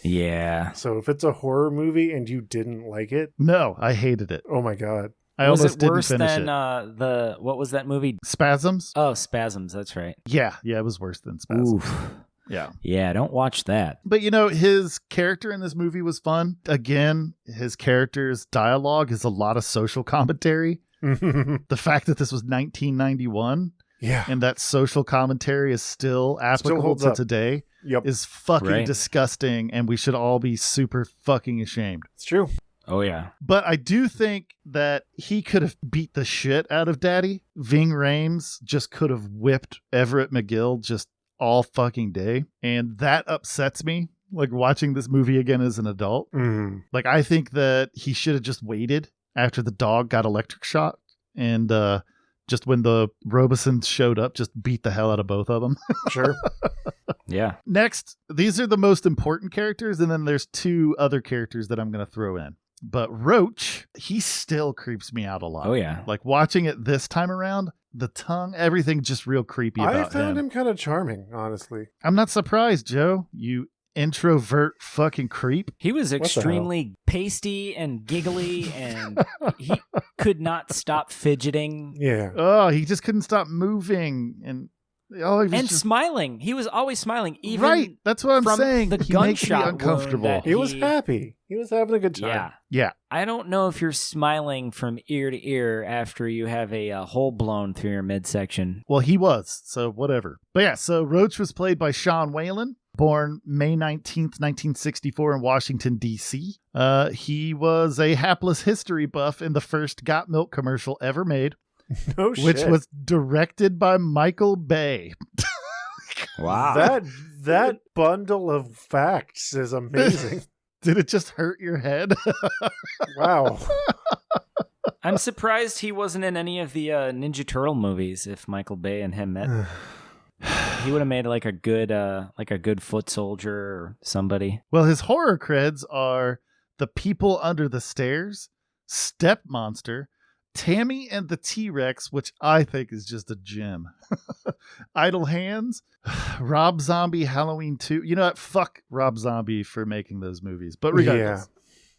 Speaker 2: Yeah.
Speaker 3: So if it's a horror movie and you didn't like it...
Speaker 1: No, I hated it.
Speaker 3: Oh my God.
Speaker 1: I
Speaker 2: was
Speaker 1: almost
Speaker 2: it
Speaker 1: didn't
Speaker 2: worse
Speaker 1: finish
Speaker 2: than
Speaker 1: it.
Speaker 2: what was that movie?
Speaker 1: Spasms?
Speaker 2: Oh, Spasms, that's right.
Speaker 1: Yeah, it was worse than Spasms.
Speaker 2: Oof.
Speaker 1: Yeah.
Speaker 2: Yeah, don't watch that.
Speaker 1: But, his character in this movie was fun. Again, his character's dialogue is a lot of social commentary. The fact that this was 1991 and that social commentary is still applicable to today is fucking disgusting, and we should all be super fucking ashamed.
Speaker 3: It's true.
Speaker 2: Oh, yeah.
Speaker 1: But I do think that he could have beat the shit out of Daddy. Ving Rhames just could have whipped Everett McGill just all fucking day. And that upsets me, like watching this movie again as an adult. Like, I think that he should have just waited after the dog got electric shocked and just when the Robesons showed up, just beat the hell out of both of them.
Speaker 3: Sure.
Speaker 2: Yeah.
Speaker 1: Next, these are the most important characters, and then there's two other characters that I'm going to throw in. But Roach, he still creeps me out a lot.
Speaker 2: Oh, yeah.
Speaker 1: Like watching it this time around, the tongue, everything just real creepy about him.
Speaker 3: I found him kind of charming, honestly.
Speaker 1: I'm not surprised, Joe. You introvert fucking creep.
Speaker 2: He was extremely pasty and giggly, and he could not fidgeting.
Speaker 3: Yeah.
Speaker 1: Oh, he just couldn't stop moving. And
Speaker 2: smiling. He was always smiling. Even
Speaker 1: right. That's what I'm saying.
Speaker 2: The
Speaker 1: he
Speaker 2: gunshot
Speaker 1: makes me uncomfortable.
Speaker 3: He was happy. He was having a good time.
Speaker 1: Yeah.
Speaker 2: I don't know if you're smiling from ear to ear after you have a hole blown through your midsection.
Speaker 1: Well, he was, so whatever. But yeah, so Roach was played by Sean Whalen, born May 19th, 1964 in Washington, D.C. He was a hapless history buff in the first Got Milk commercial ever made.
Speaker 3: No shit.
Speaker 1: Which was directed by Michael Bay.
Speaker 2: Wow.
Speaker 3: That bundle of facts is amazing.
Speaker 1: Did it just hurt your head?
Speaker 3: Wow.
Speaker 2: I'm surprised he wasn't in any of the Ninja Turtle movies if Michael Bay and him met. He would have made like a good foot soldier or somebody.
Speaker 1: Well, his horror creds are The People Under the Stairs, Step Monster, Tammy and the T-Rex, which I think is just a gem. Idle Hands, Rob Zombie, Halloween 2. You know what? Fuck Rob Zombie for making those movies. But regardless.
Speaker 3: Yeah.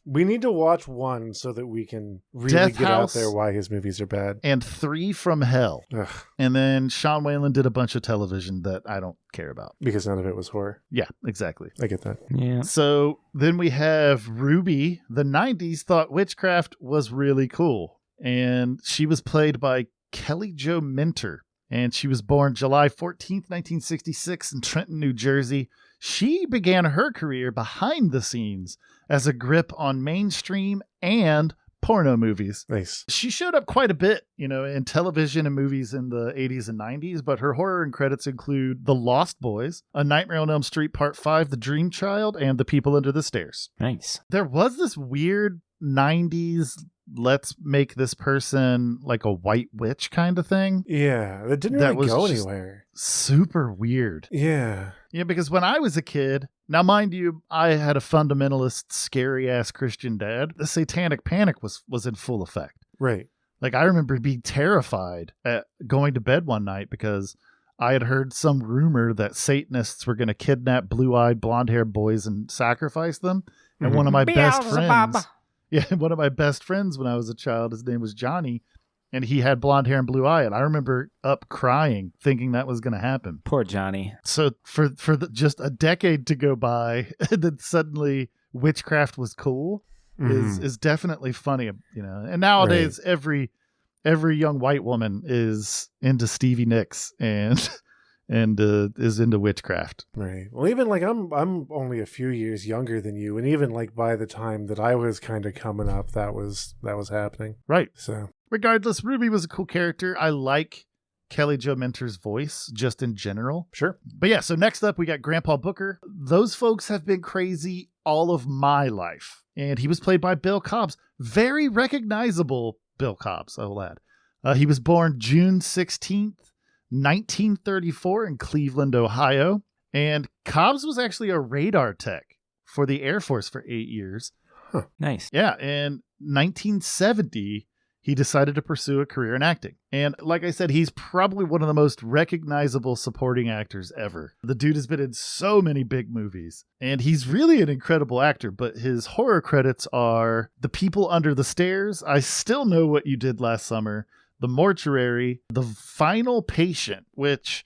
Speaker 3: We need to watch one so that we can really
Speaker 1: Death
Speaker 3: get
Speaker 1: House
Speaker 3: out there why his movies are bad.
Speaker 1: And 3 from Hell.
Speaker 3: Ugh.
Speaker 1: And then Sean Whalen did a bunch of television that I don't care about.
Speaker 3: Because none of it was horror.
Speaker 1: Yeah, exactly.
Speaker 3: I get that.
Speaker 2: Yeah.
Speaker 1: So then we have Ruby. The 90s thought witchcraft was really cool. And she was played by Kelly Jo Minter. And she was born July 14th, 1966 in Trenton, New Jersey. She began her career behind the scenes as a grip on mainstream and porno movies.
Speaker 3: Nice.
Speaker 1: She showed up quite a bit, in television and movies in the 80s and 90s, but her horror and credits include The Lost Boys, A Nightmare on Elm Street Part 5, The Dream Child, and The People Under the Stairs.
Speaker 2: Nice.
Speaker 1: There was this weird 90s let's make this person like a white witch kind of thing.
Speaker 3: Yeah, that didn't really go anywhere.
Speaker 1: Super weird.
Speaker 3: Yeah.
Speaker 1: Yeah, because when I was a kid, now mind you, I had a fundamentalist, scary ass Christian dad. The satanic panic was in full effect.
Speaker 3: Right.
Speaker 1: Like I remember being terrified at going to bed one night because I had heard some rumor that Satanists were going to kidnap blue-eyed, blonde-haired boys and sacrifice them. And one of my best friends... Yeah, one of my best friends when I was a child, his name was Johnny, and he had blonde hair and blue eye, and I remember up crying, thinking that was going to happen.
Speaker 2: Poor Johnny.
Speaker 1: So for just a decade to go by, and then suddenly witchcraft was cool is definitely funny, And nowadays, every young white woman is into Stevie Nicks and is into witchcraft.
Speaker 3: Right. Well, even like I'm only a few years younger than you, and even like by the time that I was kind of coming up, that was happening.
Speaker 1: Right.
Speaker 3: So
Speaker 1: regardless, Ruby was a cool character. I like Kelly Jo Minter's voice just in general.
Speaker 3: Sure.
Speaker 1: But yeah, so next up we got Grandpa Booker. Those folks have been crazy all of my life. And he was played by Bill Cobbs. Very recognizable Bill Cobbs, I'll add. He was born June 16th. 1934 in Cleveland, Ohio. And Cobbs was actually a radar tech for the Air Force for 8 years.
Speaker 2: Huh. Nice.
Speaker 1: Yeah. In 1970, he decided to pursue a career in acting. And like I said, he's probably one of the most recognizable supporting actors ever. The dude has been in so many big movies, and he's really an incredible actor, but his horror credits are The People Under the Stairs, I Still Know What You Did Last Summer, The Mortuary, The Final Patient, which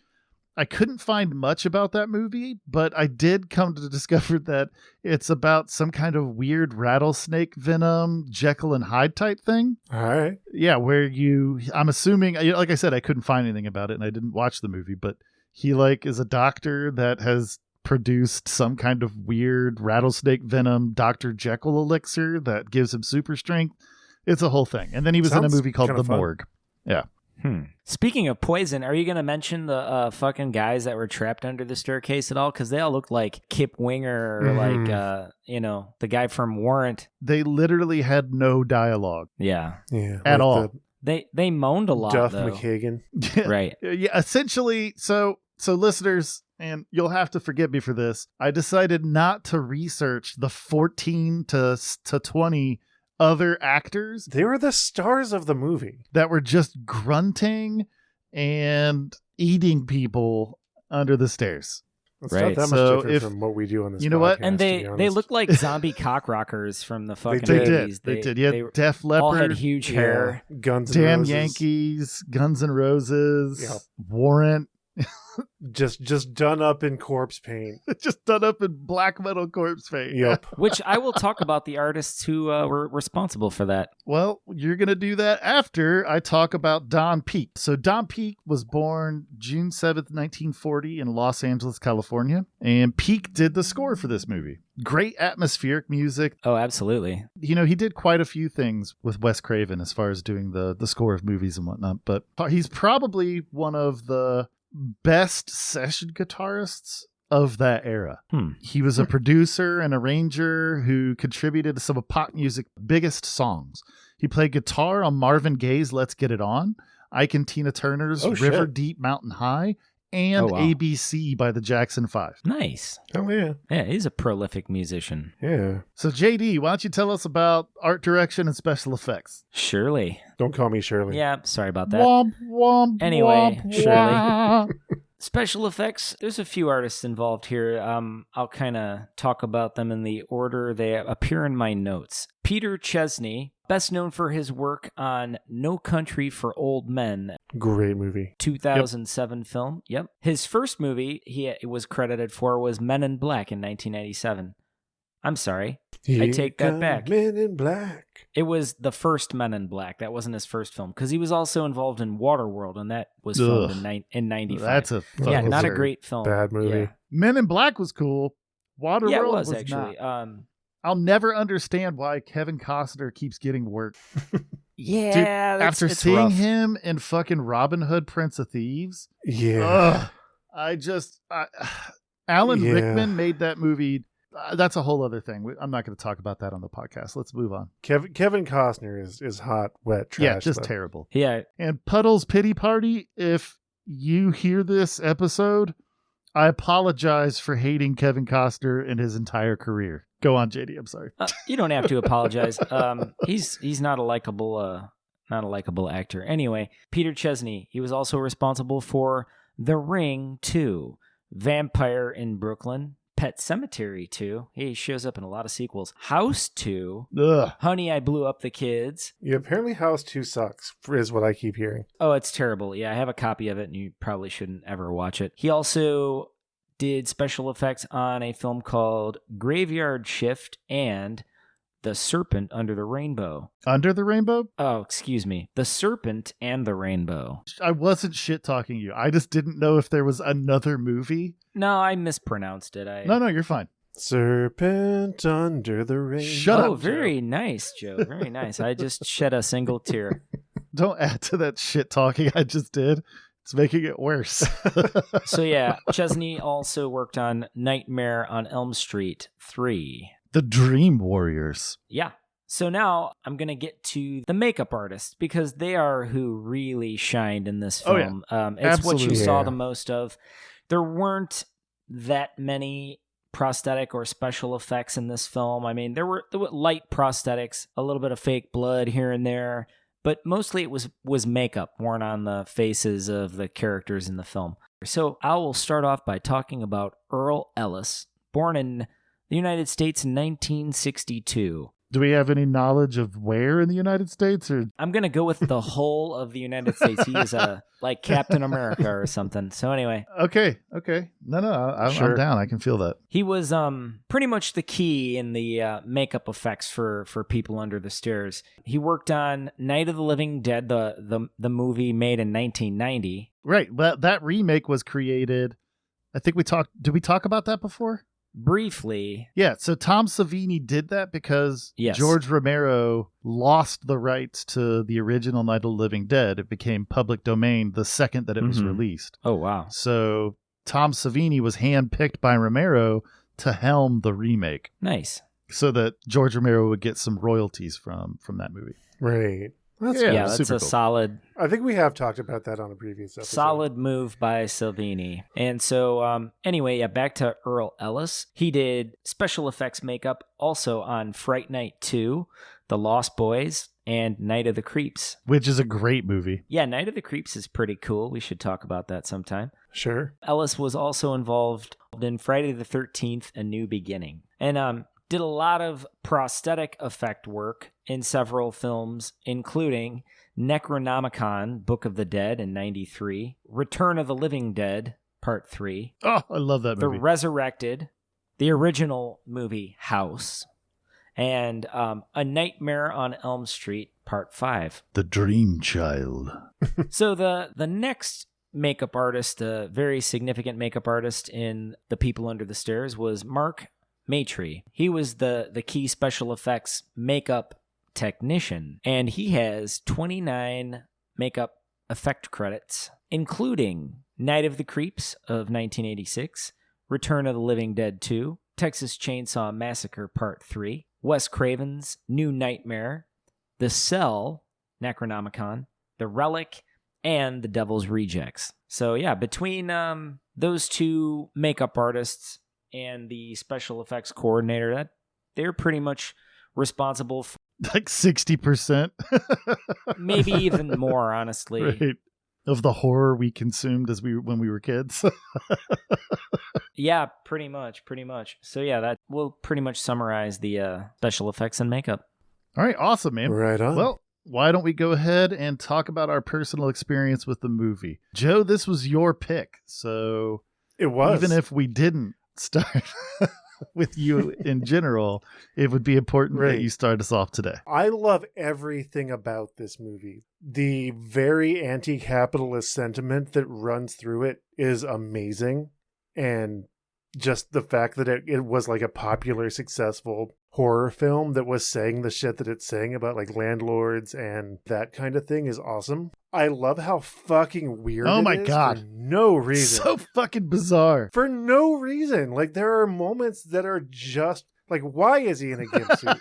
Speaker 1: I couldn't find much about that movie, but I did come to discover that it's about some kind of weird rattlesnake venom, Jekyll and Hyde type thing.
Speaker 3: All right.
Speaker 1: Yeah, where I'm assuming, like I said, I couldn't find anything about it and I didn't watch the movie, but he is a doctor that has produced some kind of weird rattlesnake venom, Dr. Jekyll elixir that gives him super strength. It's a whole thing. And then he was in a movie called The Morgue. Yeah.
Speaker 2: Speaking of poison, are you going to mention the fucking guys that were trapped under the staircase at all? Because they all look like Kip Winger or like, the guy from Warrant.
Speaker 1: They literally had no dialogue.
Speaker 2: Yeah.
Speaker 1: At all.
Speaker 2: They moaned a lot,
Speaker 3: Duff
Speaker 2: though.
Speaker 3: McKagan.
Speaker 2: Right.
Speaker 1: Yeah, essentially, so listeners, and you'll have to forgive me for this, I decided not to research the 14 to 20 other actors.
Speaker 3: They were the stars of the movie
Speaker 1: that were just grunting and eating people under the stairs.
Speaker 3: It's
Speaker 2: right.
Speaker 3: not that much different from what we do on this podcast.
Speaker 1: You know what?
Speaker 2: And they look like zombie cock rockers from the fucking
Speaker 1: They
Speaker 2: 80s.
Speaker 1: did. Yeah, Def Leppard.
Speaker 2: All had huge hair.
Speaker 3: Guns and
Speaker 1: Damn
Speaker 3: Roses.
Speaker 1: Yankees, Guns N' Roses,
Speaker 3: Yep.
Speaker 1: Warrant.
Speaker 3: just done up in corpse paint.
Speaker 1: Just done up in black metal corpse paint.
Speaker 3: Yep.
Speaker 2: Which I will talk about the artists who were responsible for that.
Speaker 1: Well, you're going to do that after I talk about Don Peake. So Don Peake was born June 7th, 1940 in Los Angeles, California. And Peake did the score for this movie. Great atmospheric music.
Speaker 2: Oh, absolutely.
Speaker 1: You know, he did quite a few things with Wes Craven as far as doing the score of movies and whatnot. But he's probably one of the best session guitarists of that era. He was a producer and arranger who contributed to some of pop music's biggest songs. He played guitar on Marvin Gaye's Let's Get It On, Ike and Tina Turner's River Deep Mountain High, and ABC by the Jackson 5.
Speaker 2: Nice.
Speaker 3: Oh, yeah.
Speaker 2: Yeah, he's a prolific musician.
Speaker 3: Yeah.
Speaker 1: So, JD, why don't you tell us about art direction and special effects?
Speaker 2: Shirley.
Speaker 3: Don't call me Shirley.
Speaker 2: Yeah, sorry about that.
Speaker 1: Womp, womp,
Speaker 2: Anyway,
Speaker 1: womp,
Speaker 2: Shirley.
Speaker 1: womp.
Speaker 2: Special effects, there's a few artists involved here. I'll kind of talk about them in the order they appear in my notes. Peter Chesney, best known for his work on No Country for Old Men.
Speaker 3: Great movie.
Speaker 2: 2007 film. Yep. His first movie he was credited for was Men in Black in 1997. I'm sorry. I take that back.
Speaker 3: Men in Black.
Speaker 2: It was the first Men in Black. That wasn't his first film because he was also involved in Waterworld, and that was filmed in 95.
Speaker 1: That's a
Speaker 2: not a great film.
Speaker 3: Bad movie.
Speaker 2: Yeah.
Speaker 1: Men in Black was cool. Waterworld
Speaker 2: Yeah, it was
Speaker 1: not.
Speaker 2: actually.
Speaker 1: I'll never understand why Kevin Costner keeps getting work.
Speaker 2: Yeah,
Speaker 1: Dude,
Speaker 2: that's,
Speaker 1: after
Speaker 2: it's
Speaker 1: seeing
Speaker 2: rough.
Speaker 1: him in fucking Robin Hood, Prince of Thieves,
Speaker 3: Yeah.
Speaker 1: Alan
Speaker 3: Yeah.
Speaker 1: Rickman made that movie. That's a whole other thing. I'm not going to talk about that on the podcast. Let's move on.
Speaker 3: Kevin Costner is hot, wet trash.
Speaker 1: Yeah, just
Speaker 3: though.
Speaker 1: terrible.
Speaker 2: Yeah,
Speaker 1: And Puddle's Pity Party, if you hear this episode, I apologize for hating Kevin Costner in his entire career. Go on, JD. I'm sorry.
Speaker 2: you don't have to apologize. He's not a likable actor. Anyway, Peter Chesney. He was also responsible for The Ring 2, Vampire in Brooklyn, Pet Sematary 2. He shows up in a lot of sequels. House 2,
Speaker 1: Ugh.
Speaker 2: Honey, I Blew Up the Kids.
Speaker 3: Yeah, apparently House 2 sucks, is what I keep hearing.
Speaker 2: Oh, it's terrible. Yeah, I have a copy of it, and you probably shouldn't ever watch it. He also did special effects on a film called Graveyard Shift and The Serpent Under the Rainbow.
Speaker 1: Under the Rainbow?
Speaker 2: Oh, excuse me. The Serpent and the Rainbow.
Speaker 1: I wasn't shit talking you. I just didn't know if there was another movie.
Speaker 2: No, I mispronounced it.
Speaker 1: No, you're fine.
Speaker 3: Serpent under the rain.
Speaker 1: Shut up,
Speaker 2: Oh, very nice, Joe. Very nice. I just shed a single tear.
Speaker 1: Don't add to that shit talking I just did. It's making it worse.
Speaker 2: So yeah, Chesney also worked on Nightmare on Elm Street 3.
Speaker 1: The Dream Warriors.
Speaker 2: Yeah. So now I'm going to get to the makeup artists because they are who really shined in this
Speaker 1: Oh, yeah.
Speaker 2: film. It's what you
Speaker 1: Absolutely.
Speaker 2: saw
Speaker 3: Yeah.
Speaker 2: the most of. There weren't that many prosthetic or special effects in this film. I mean, there were light prosthetics, a little bit of fake blood here and there, but mostly it was makeup worn on the faces of the characters in the film. So I will start off by talking about Earl Ellis, born in the United States in 1962.
Speaker 1: Do we have any knowledge of where in the United States? Or
Speaker 2: I'm going to go with the whole of the United States. He is like Captain America or something. So anyway.
Speaker 1: Okay. No, I'm down. I can feel that.
Speaker 2: He was pretty much the key in the makeup effects for People Under the Stairs. He worked on Night of the Living Dead, the movie made in 1990.
Speaker 1: Right. That remake was created. I think did we talk about that before?
Speaker 2: Briefly.
Speaker 1: Yeah, so Tom Savini did that because
Speaker 2: Yes.
Speaker 1: George Romero lost the rights to the original Night of the Living Dead. It became public domain the second that it was released.
Speaker 2: Oh, wow.
Speaker 1: So Tom Savini was handpicked by Romero to helm the remake.
Speaker 2: Nice.
Speaker 1: So that George Romero would get some royalties from that movie.
Speaker 3: Right.
Speaker 2: That's
Speaker 1: super
Speaker 2: a
Speaker 1: cool.
Speaker 2: solid.
Speaker 3: I think we have talked about that on a previous episode.
Speaker 2: Solid move by Salvini. And so, anyway, back to Earl Ellis. He did special effects makeup also on Fright Night 2, The Lost Boys, and Night of the Creeps.
Speaker 1: Which is a great movie.
Speaker 2: Yeah, Night of the Creeps is pretty cool. We should talk about that sometime.
Speaker 3: Sure.
Speaker 2: Ellis was also involved in Friday the 13th, A New Beginning. And did a lot of prosthetic effect work in several films, including Necronomicon, Book of the Dead in 93, Return of the Living Dead, Part 3.
Speaker 1: Oh, I love that movie.
Speaker 2: The Resurrected, the original movie House, and A Nightmare on Elm Street, Part 5.
Speaker 1: The Dream Child.
Speaker 2: So the next makeup artist, a very significant makeup artist in The People Under the Stairs, was Mark Maitre. He was the key special effects makeup technician, and he has 29 makeup effect credits, including Night of the Creeps of 1986, Return of the Living Dead 2, Texas Chainsaw Massacre Part 3, Wes Craven's New Nightmare, The Cell, Necronomicon, The Relic, and The Devil's Rejects. So yeah, between those two makeup artists and the special effects coordinator, that they're pretty much responsible for
Speaker 1: like 60%.
Speaker 2: maybe even more, honestly.
Speaker 1: Right. Of the horror we consumed when we were kids.
Speaker 2: Yeah, pretty much. So yeah, that will pretty much summarize the special effects and makeup.
Speaker 1: All right, awesome, man.
Speaker 3: Right on.
Speaker 1: Well, why don't we go ahead and talk about our personal experience with the movie? Joe, this was your pick, so
Speaker 3: it was.
Speaker 1: Even if we didn't start with you in general, it would be important that you start us off today.
Speaker 3: I love everything about this movie. The very anti-capitalist sentiment that runs through it is amazing. And just the fact that it was like a popular, successful horror film that was saying the shit that it's saying about like landlords and that kind of thing is awesome. I love how fucking weird
Speaker 1: oh my
Speaker 3: it is
Speaker 1: God.
Speaker 3: for no reason.
Speaker 1: So fucking bizarre.
Speaker 3: For no reason. Like there are moments that are just like, why is he in a gimp suit?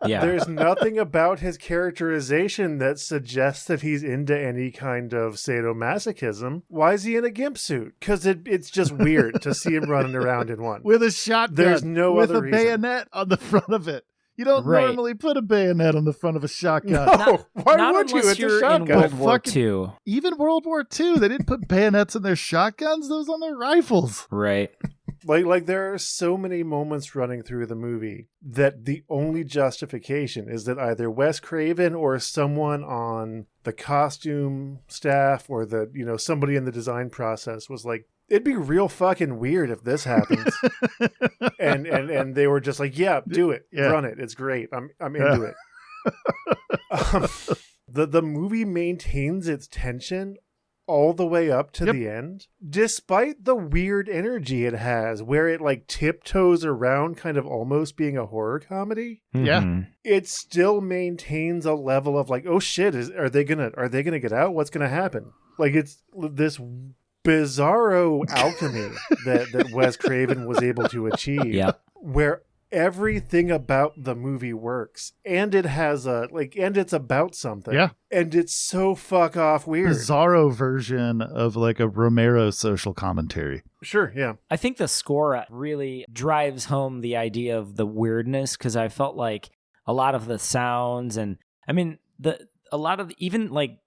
Speaker 2: Yeah.
Speaker 3: There's nothing about his characterization that suggests that he's into any kind of sadomasochism. Why is he in a gimp suit? Because it's just weird to see him running around in one.
Speaker 1: With a shotgun.
Speaker 3: There's no
Speaker 1: with
Speaker 3: other
Speaker 1: a
Speaker 3: reason.
Speaker 1: bayonet on the front of it. You don't
Speaker 2: Right.
Speaker 1: normally put a bayonet on the front of a shotgun.
Speaker 3: No, why
Speaker 2: Not
Speaker 3: would you?
Speaker 2: unless
Speaker 3: It's a
Speaker 2: you're in
Speaker 3: shotgun.
Speaker 2: World War
Speaker 1: Fucking-
Speaker 2: II.
Speaker 1: Even World War II, they didn't put bayonets in their shotguns. Those on their rifles.
Speaker 2: Right.
Speaker 3: Like there are so many moments running through the movie that the only justification is that either Wes Craven or someone on the costume staff or somebody in the design process was like, it'd be real fucking weird if this happens. and they were just like, yeah, do it.
Speaker 1: Yeah.
Speaker 3: Run it. It's great. I'm into it. The movie maintains its tension all the way up to the end, despite the weird energy it has, where it like tiptoes around kind of almost being a horror comedy.
Speaker 1: Yeah.
Speaker 2: Mhm.
Speaker 3: It still maintains a level of like, oh shit, are they gonna get out? What's gonna happen? Like it's this bizarro alchemy that Wes Craven was able to achieve.
Speaker 2: Yeah.
Speaker 3: Where everything about the movie works, and it has and it's about something.
Speaker 1: Yeah.
Speaker 3: And it's so fuck off weird.
Speaker 1: Bizarro version of like a Romero social commentary.
Speaker 3: Sure, yeah.
Speaker 2: I think the score really drives home the idea of the weirdness, because I felt like a lot of the sounds and I mean a lot of even like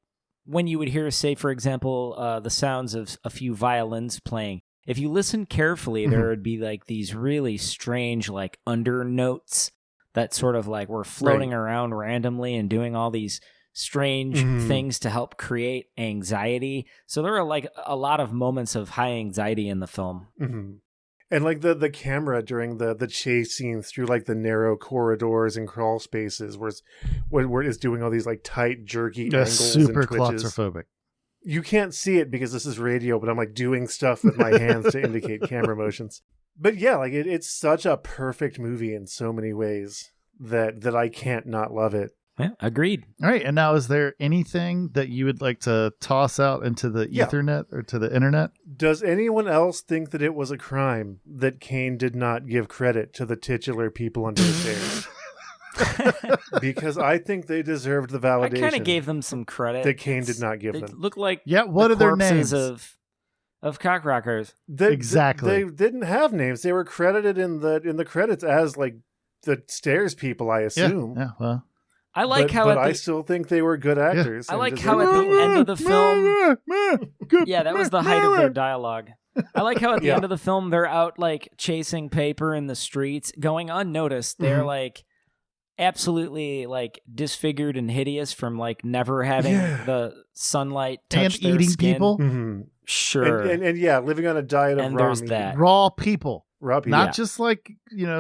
Speaker 2: when you would hear, say, for example, the sounds of a few violins playing, if you listen carefully, there would be like these really strange like under notes that sort of like were floating around randomly and doing all these strange things to help create anxiety. So there are like a lot of moments of high anxiety in the film.
Speaker 3: And like the camera during the chase scenes through like the narrow corridors and crawl spaces where it's doing all these like tight, jerky angles
Speaker 1: super
Speaker 3: and twitches.
Speaker 1: claustrophobic.
Speaker 3: You can't see it because this is radio, but I'm like doing stuff with my hands to indicate camera motions. But yeah, like it's such a perfect movie in so many ways that I can't not love it.
Speaker 2: Yeah, agreed.
Speaker 1: All right, and now is there anything that you would like to toss out into the Ethernet or to the internet?
Speaker 3: Does anyone else think that it was a crime that Kane did not give credit to the titular people under the stairs? Because I think they deserved the validation.
Speaker 2: I kind of gave them some credit
Speaker 3: that Kane did not give
Speaker 2: they
Speaker 3: them.
Speaker 2: Look like
Speaker 1: what are their names
Speaker 2: of cock rockers?
Speaker 1: Exactly.
Speaker 3: They didn't have names. They were credited in the credits as like the stairs people, I assume.
Speaker 1: Yeah, well.
Speaker 2: I like
Speaker 3: but I still think they were good actors.
Speaker 2: I like how at the end of the film, yeah, that was the height of their dialogue. I like how at the end of the film they're out like chasing paper in the streets, going unnoticed. They're like absolutely like disfigured and hideous from like never having the sunlight touch
Speaker 1: and
Speaker 2: their
Speaker 1: eating
Speaker 2: skin.
Speaker 1: people.
Speaker 2: Sure,
Speaker 3: and yeah, living on a diet of
Speaker 2: and
Speaker 3: raw
Speaker 2: there's
Speaker 3: meat.
Speaker 2: that
Speaker 1: raw people.
Speaker 3: Not
Speaker 1: just like,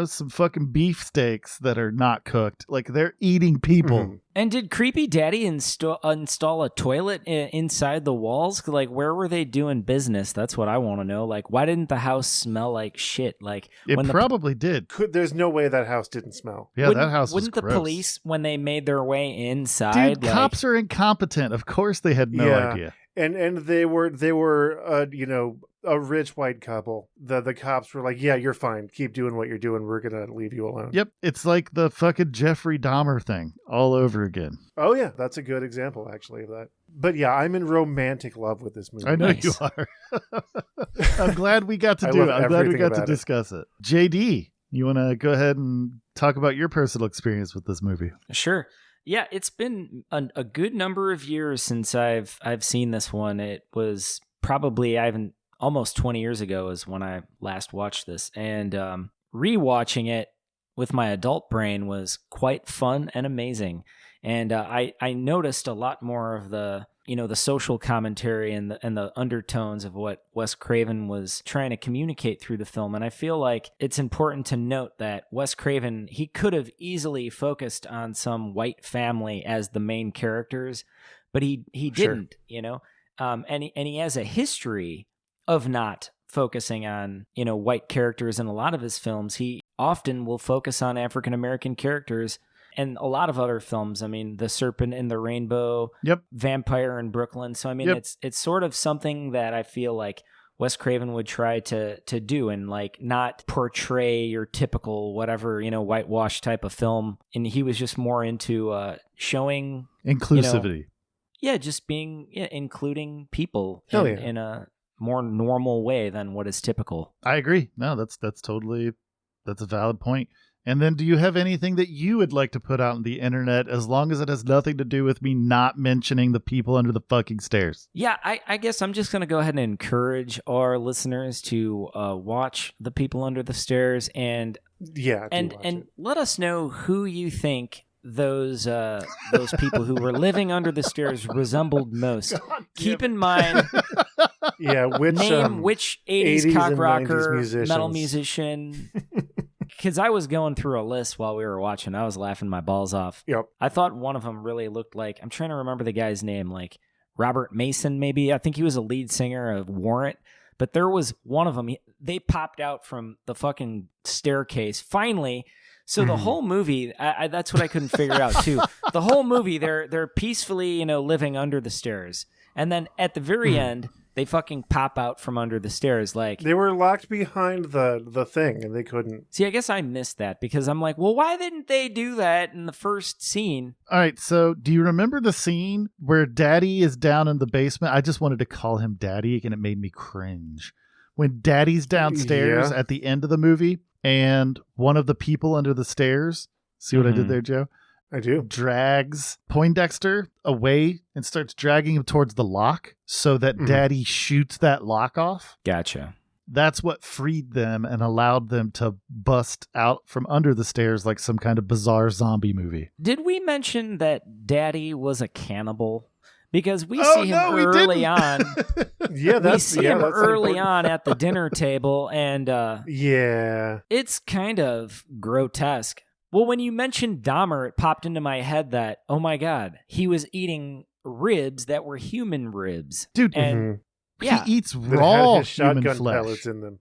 Speaker 1: some fucking beef steaks that are not cooked. Like they're eating people.
Speaker 2: And did Creepy Daddy install a toilet inside the walls? Like, where were they doing business? That's what I want to know. Like, why didn't the house smell like shit? Like,
Speaker 1: it probably did.
Speaker 3: There's no way that house didn't smell.
Speaker 1: Yeah, that house was
Speaker 2: Wouldn't the
Speaker 1: gross.
Speaker 2: police, when they made their way inside,
Speaker 1: dude, cops are incompetent. Of course, they had no idea.
Speaker 3: And they were a rich white couple. The cops were like, yeah, you're fine. Keep doing what you're doing. We're going to leave you alone.
Speaker 1: Yep. It's like the fucking Jeffrey Dahmer thing all over again.
Speaker 3: Oh, yeah. That's a good example, actually, of that. But yeah, I'm in romantic love with this movie.
Speaker 1: I know you are. I'm glad we got to do it. I'm glad we got to discuss it. JD, you want to go ahead and talk about your personal experience with this movie?
Speaker 2: Sure. Yeah, it's been a good number of years since I've seen this one. It was probably almost 20 years ago is when I last watched this, and rewatching it with my adult brain was quite fun and amazing. And I noticed a lot more of the social commentary and the undertones of what Wes Craven was trying to communicate through the film. And I feel like it's important to note that Wes Craven, he could have easily focused on some white family as the main characters, but he didn't, and he has a history of not focusing on, white characters in a lot of his films. He often will focus on African-American characters. And a lot of other films, I mean, The Serpent and the Rainbow, Vampire in Brooklyn. So, I mean, it's sort of something that I feel like Wes Craven would try to do and like not portray your typical whatever, whitewash type of film. And he was just more into showing
Speaker 1: inclusivity.
Speaker 2: Just being including people in a more normal way than what is typical.
Speaker 1: I agree. No, that's a valid point. And then do you have anything that you would like to put out on the internet as long as it has nothing to do with me not mentioning the people under the fucking stairs?
Speaker 2: Yeah, I guess I'm just going to go ahead and encourage our listeners to watch The People Under the Stairs and let us know who you think those people who were living under the stairs resembled most. Keep in mind which 80s cock rocker, metal musician. Because I was going through a list while we were watching. I was laughing my balls off.
Speaker 3: Yep.
Speaker 2: I thought one of them really looked like, I'm trying to remember the guy's name, like Robert Mason maybe. I think he was a lead singer of Warrant. But there was one of them, they popped out from the fucking staircase. Finally, so the whole movie, that's what I couldn't figure out too. The whole movie, they're peacefully, living under the stairs. And then at the very end, they fucking pop out from under the stairs. Like
Speaker 3: they were locked behind the thing and they couldn't.
Speaker 2: See, I guess I missed that because I'm like, well, why didn't they do that in the first scene?
Speaker 1: All right, so do you remember the scene where Daddy is down in the basement? I just wanted to call him Daddy and it made me cringe. When Daddy's downstairs at the end of the movie and one of the people under the stairs, see what I did there, Joe?
Speaker 3: I do.
Speaker 1: drags Poindexter away and starts dragging him towards the lock so that Daddy shoots that lock off.
Speaker 2: Gotcha.
Speaker 1: That's what freed them and allowed them to bust out from under the stairs like some kind of bizarre zombie movie.
Speaker 2: Did we mention that Daddy was a cannibal? Because we see him early on.
Speaker 3: Yeah,
Speaker 2: we see him early on at the dinner table, and it's kind of grotesque. Well, when you mentioned Dahmer, it popped into my head that, oh my God, he was eating ribs that were human ribs.
Speaker 1: Dude,
Speaker 2: and
Speaker 1: he eats raw human flesh.
Speaker 3: Pellets in them.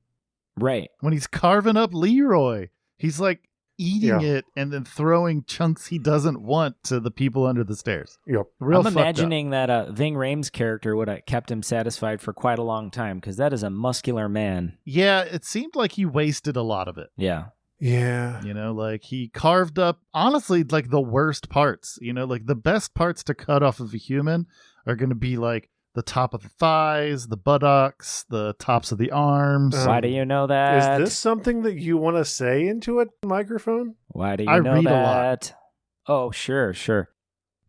Speaker 2: Right.
Speaker 1: When he's carving up Leroy, he's like eating it and then throwing chunks he doesn't want to the people under the stairs.
Speaker 3: Yep.
Speaker 2: I'm imagining that Ving Rhames' character would have kept him satisfied for quite a long time, because that is a muscular man.
Speaker 1: Yeah, it seemed like he wasted a lot of it.
Speaker 2: Yeah.
Speaker 3: Yeah.
Speaker 1: You know, like he carved up, honestly, like the worst parts. You know, like the best parts to cut off of a human are going to be like the top of the thighs, the buttocks, the tops of the arms.
Speaker 2: Why do you know that?
Speaker 3: Is this something that you want to say into a microphone?
Speaker 2: Why do you know
Speaker 1: read
Speaker 2: that?
Speaker 1: a lot.
Speaker 2: Oh, sure.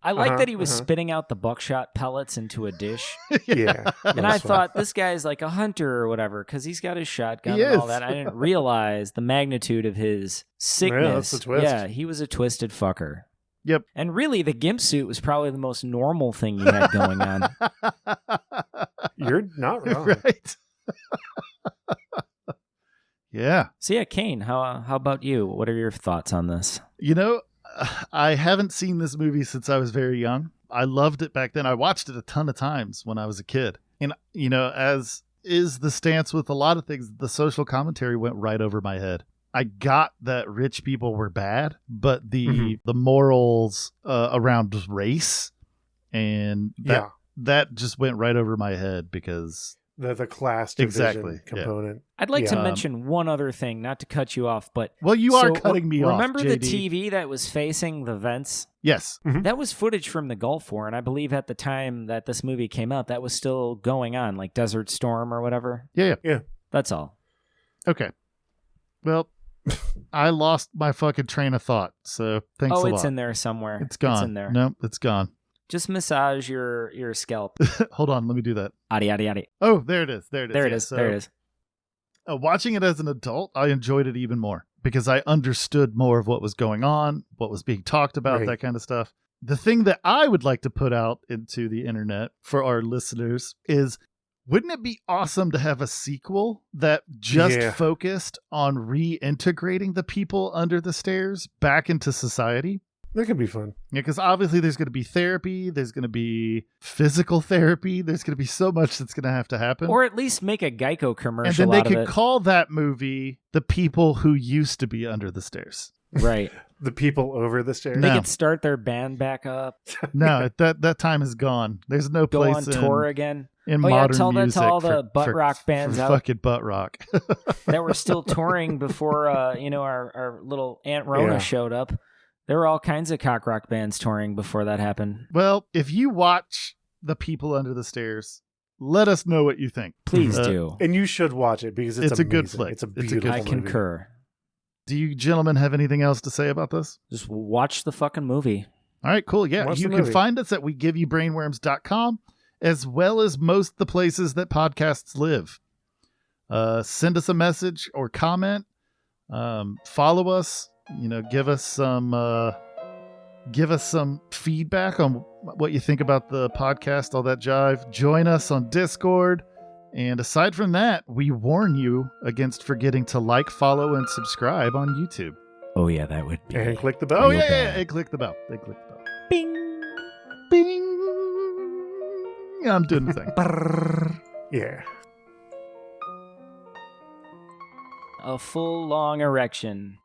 Speaker 2: I like that he was spitting out the buckshot pellets into a dish.
Speaker 3: Yeah.
Speaker 2: And I thought, this guy's like a hunter or whatever, because he's got his shotgun and all that. I didn't realize the magnitude of his sickness.
Speaker 3: Yeah, that's the twist.
Speaker 2: Yeah, he was a twisted fucker.
Speaker 1: Yep.
Speaker 2: And really, the gimp suit was probably the most normal thing he had going on.
Speaker 3: You're not wrong.
Speaker 1: Right. Yeah.
Speaker 2: So yeah, Kane, how about you? What are your thoughts on this?
Speaker 1: You know, I haven't seen this movie since I was very young. I loved it back then. I watched it a ton of times when I was a kid. And, you know, as is the stance with a lot of things, the social commentary went right over my head. I got that rich people were bad, but the morals around race and that just went right over my head because
Speaker 3: the class division component.
Speaker 2: I'd like to mention one other thing, not to cut you off, but
Speaker 1: you are cutting me off.
Speaker 2: Remember
Speaker 1: JD.
Speaker 2: the TV that was facing the vents?
Speaker 1: Yes.
Speaker 3: Mm-hmm.
Speaker 2: That was footage from the Gulf War, and I believe at the time that this movie came out, that was still going on, like Desert Storm or whatever.
Speaker 1: Yeah.
Speaker 2: That's all.
Speaker 1: Okay. Well, I lost my fucking train of thought, so thanks a lot.
Speaker 2: Oh, it's in there somewhere.
Speaker 1: It's gone.
Speaker 2: It's in there.
Speaker 1: Nope, it's gone.
Speaker 2: Just massage your scalp.
Speaker 1: Hold on, let me do that.
Speaker 2: Adi.
Speaker 1: Oh, there it is. There it is.
Speaker 2: There it is.
Speaker 1: Watching it as an adult, I enjoyed it even more because I understood more of what was going on, what was being talked about, that kind of stuff. The thing that I would like to put out into the internet for our listeners is, wouldn't it be awesome to have a sequel that just focused on reintegrating the people under the stairs back into society?
Speaker 3: That could be fun.
Speaker 1: Yeah, because obviously there's going to be therapy, there's going to be physical therapy, there's going to be so much that's going to have to happen.
Speaker 2: Or at least make a Geico commercial.
Speaker 1: And then they could call that movie The People Who Used to Be Under the Stairs.
Speaker 2: Right.
Speaker 3: The people over the stairs.
Speaker 2: They could start their band back up.
Speaker 1: No, that time is gone. There's no
Speaker 2: Go
Speaker 1: place
Speaker 2: on tour again.
Speaker 1: In modern
Speaker 2: tell
Speaker 1: music
Speaker 2: that to all the butt rock bands
Speaker 1: for
Speaker 2: out
Speaker 1: fucking butt rock
Speaker 2: that were still touring before our little Aunt Rona showed up. There were all kinds of cock rock bands touring before that happened.
Speaker 1: Well, if you watch The People Under the Stairs, let us know what you think.
Speaker 2: Please do.
Speaker 3: And you should watch it because it's
Speaker 1: a good flick.
Speaker 3: It's a beautiful movie.
Speaker 2: I concur.
Speaker 1: Do you gentlemen have anything else to say about this?
Speaker 2: Just watch the fucking movie.
Speaker 1: All right, cool. Yeah,
Speaker 3: Watch
Speaker 1: you
Speaker 3: the
Speaker 1: can
Speaker 3: movie.
Speaker 1: find us at WeGiveYouBrainworms.com, as well as most the places that podcasts live. Send us a message or comment. Follow us. Give us some feedback on what you think about the podcast, all that jive. Join us on Discord. And aside from that, we warn you against forgetting to like, follow, and subscribe on YouTube.
Speaker 2: Oh, yeah, that would be.
Speaker 3: And click the bell.
Speaker 1: Oh, yeah. And click the bell.
Speaker 2: Bing.
Speaker 1: Bing. I'm doing the thing.
Speaker 3: Yeah.
Speaker 2: A full, long erection.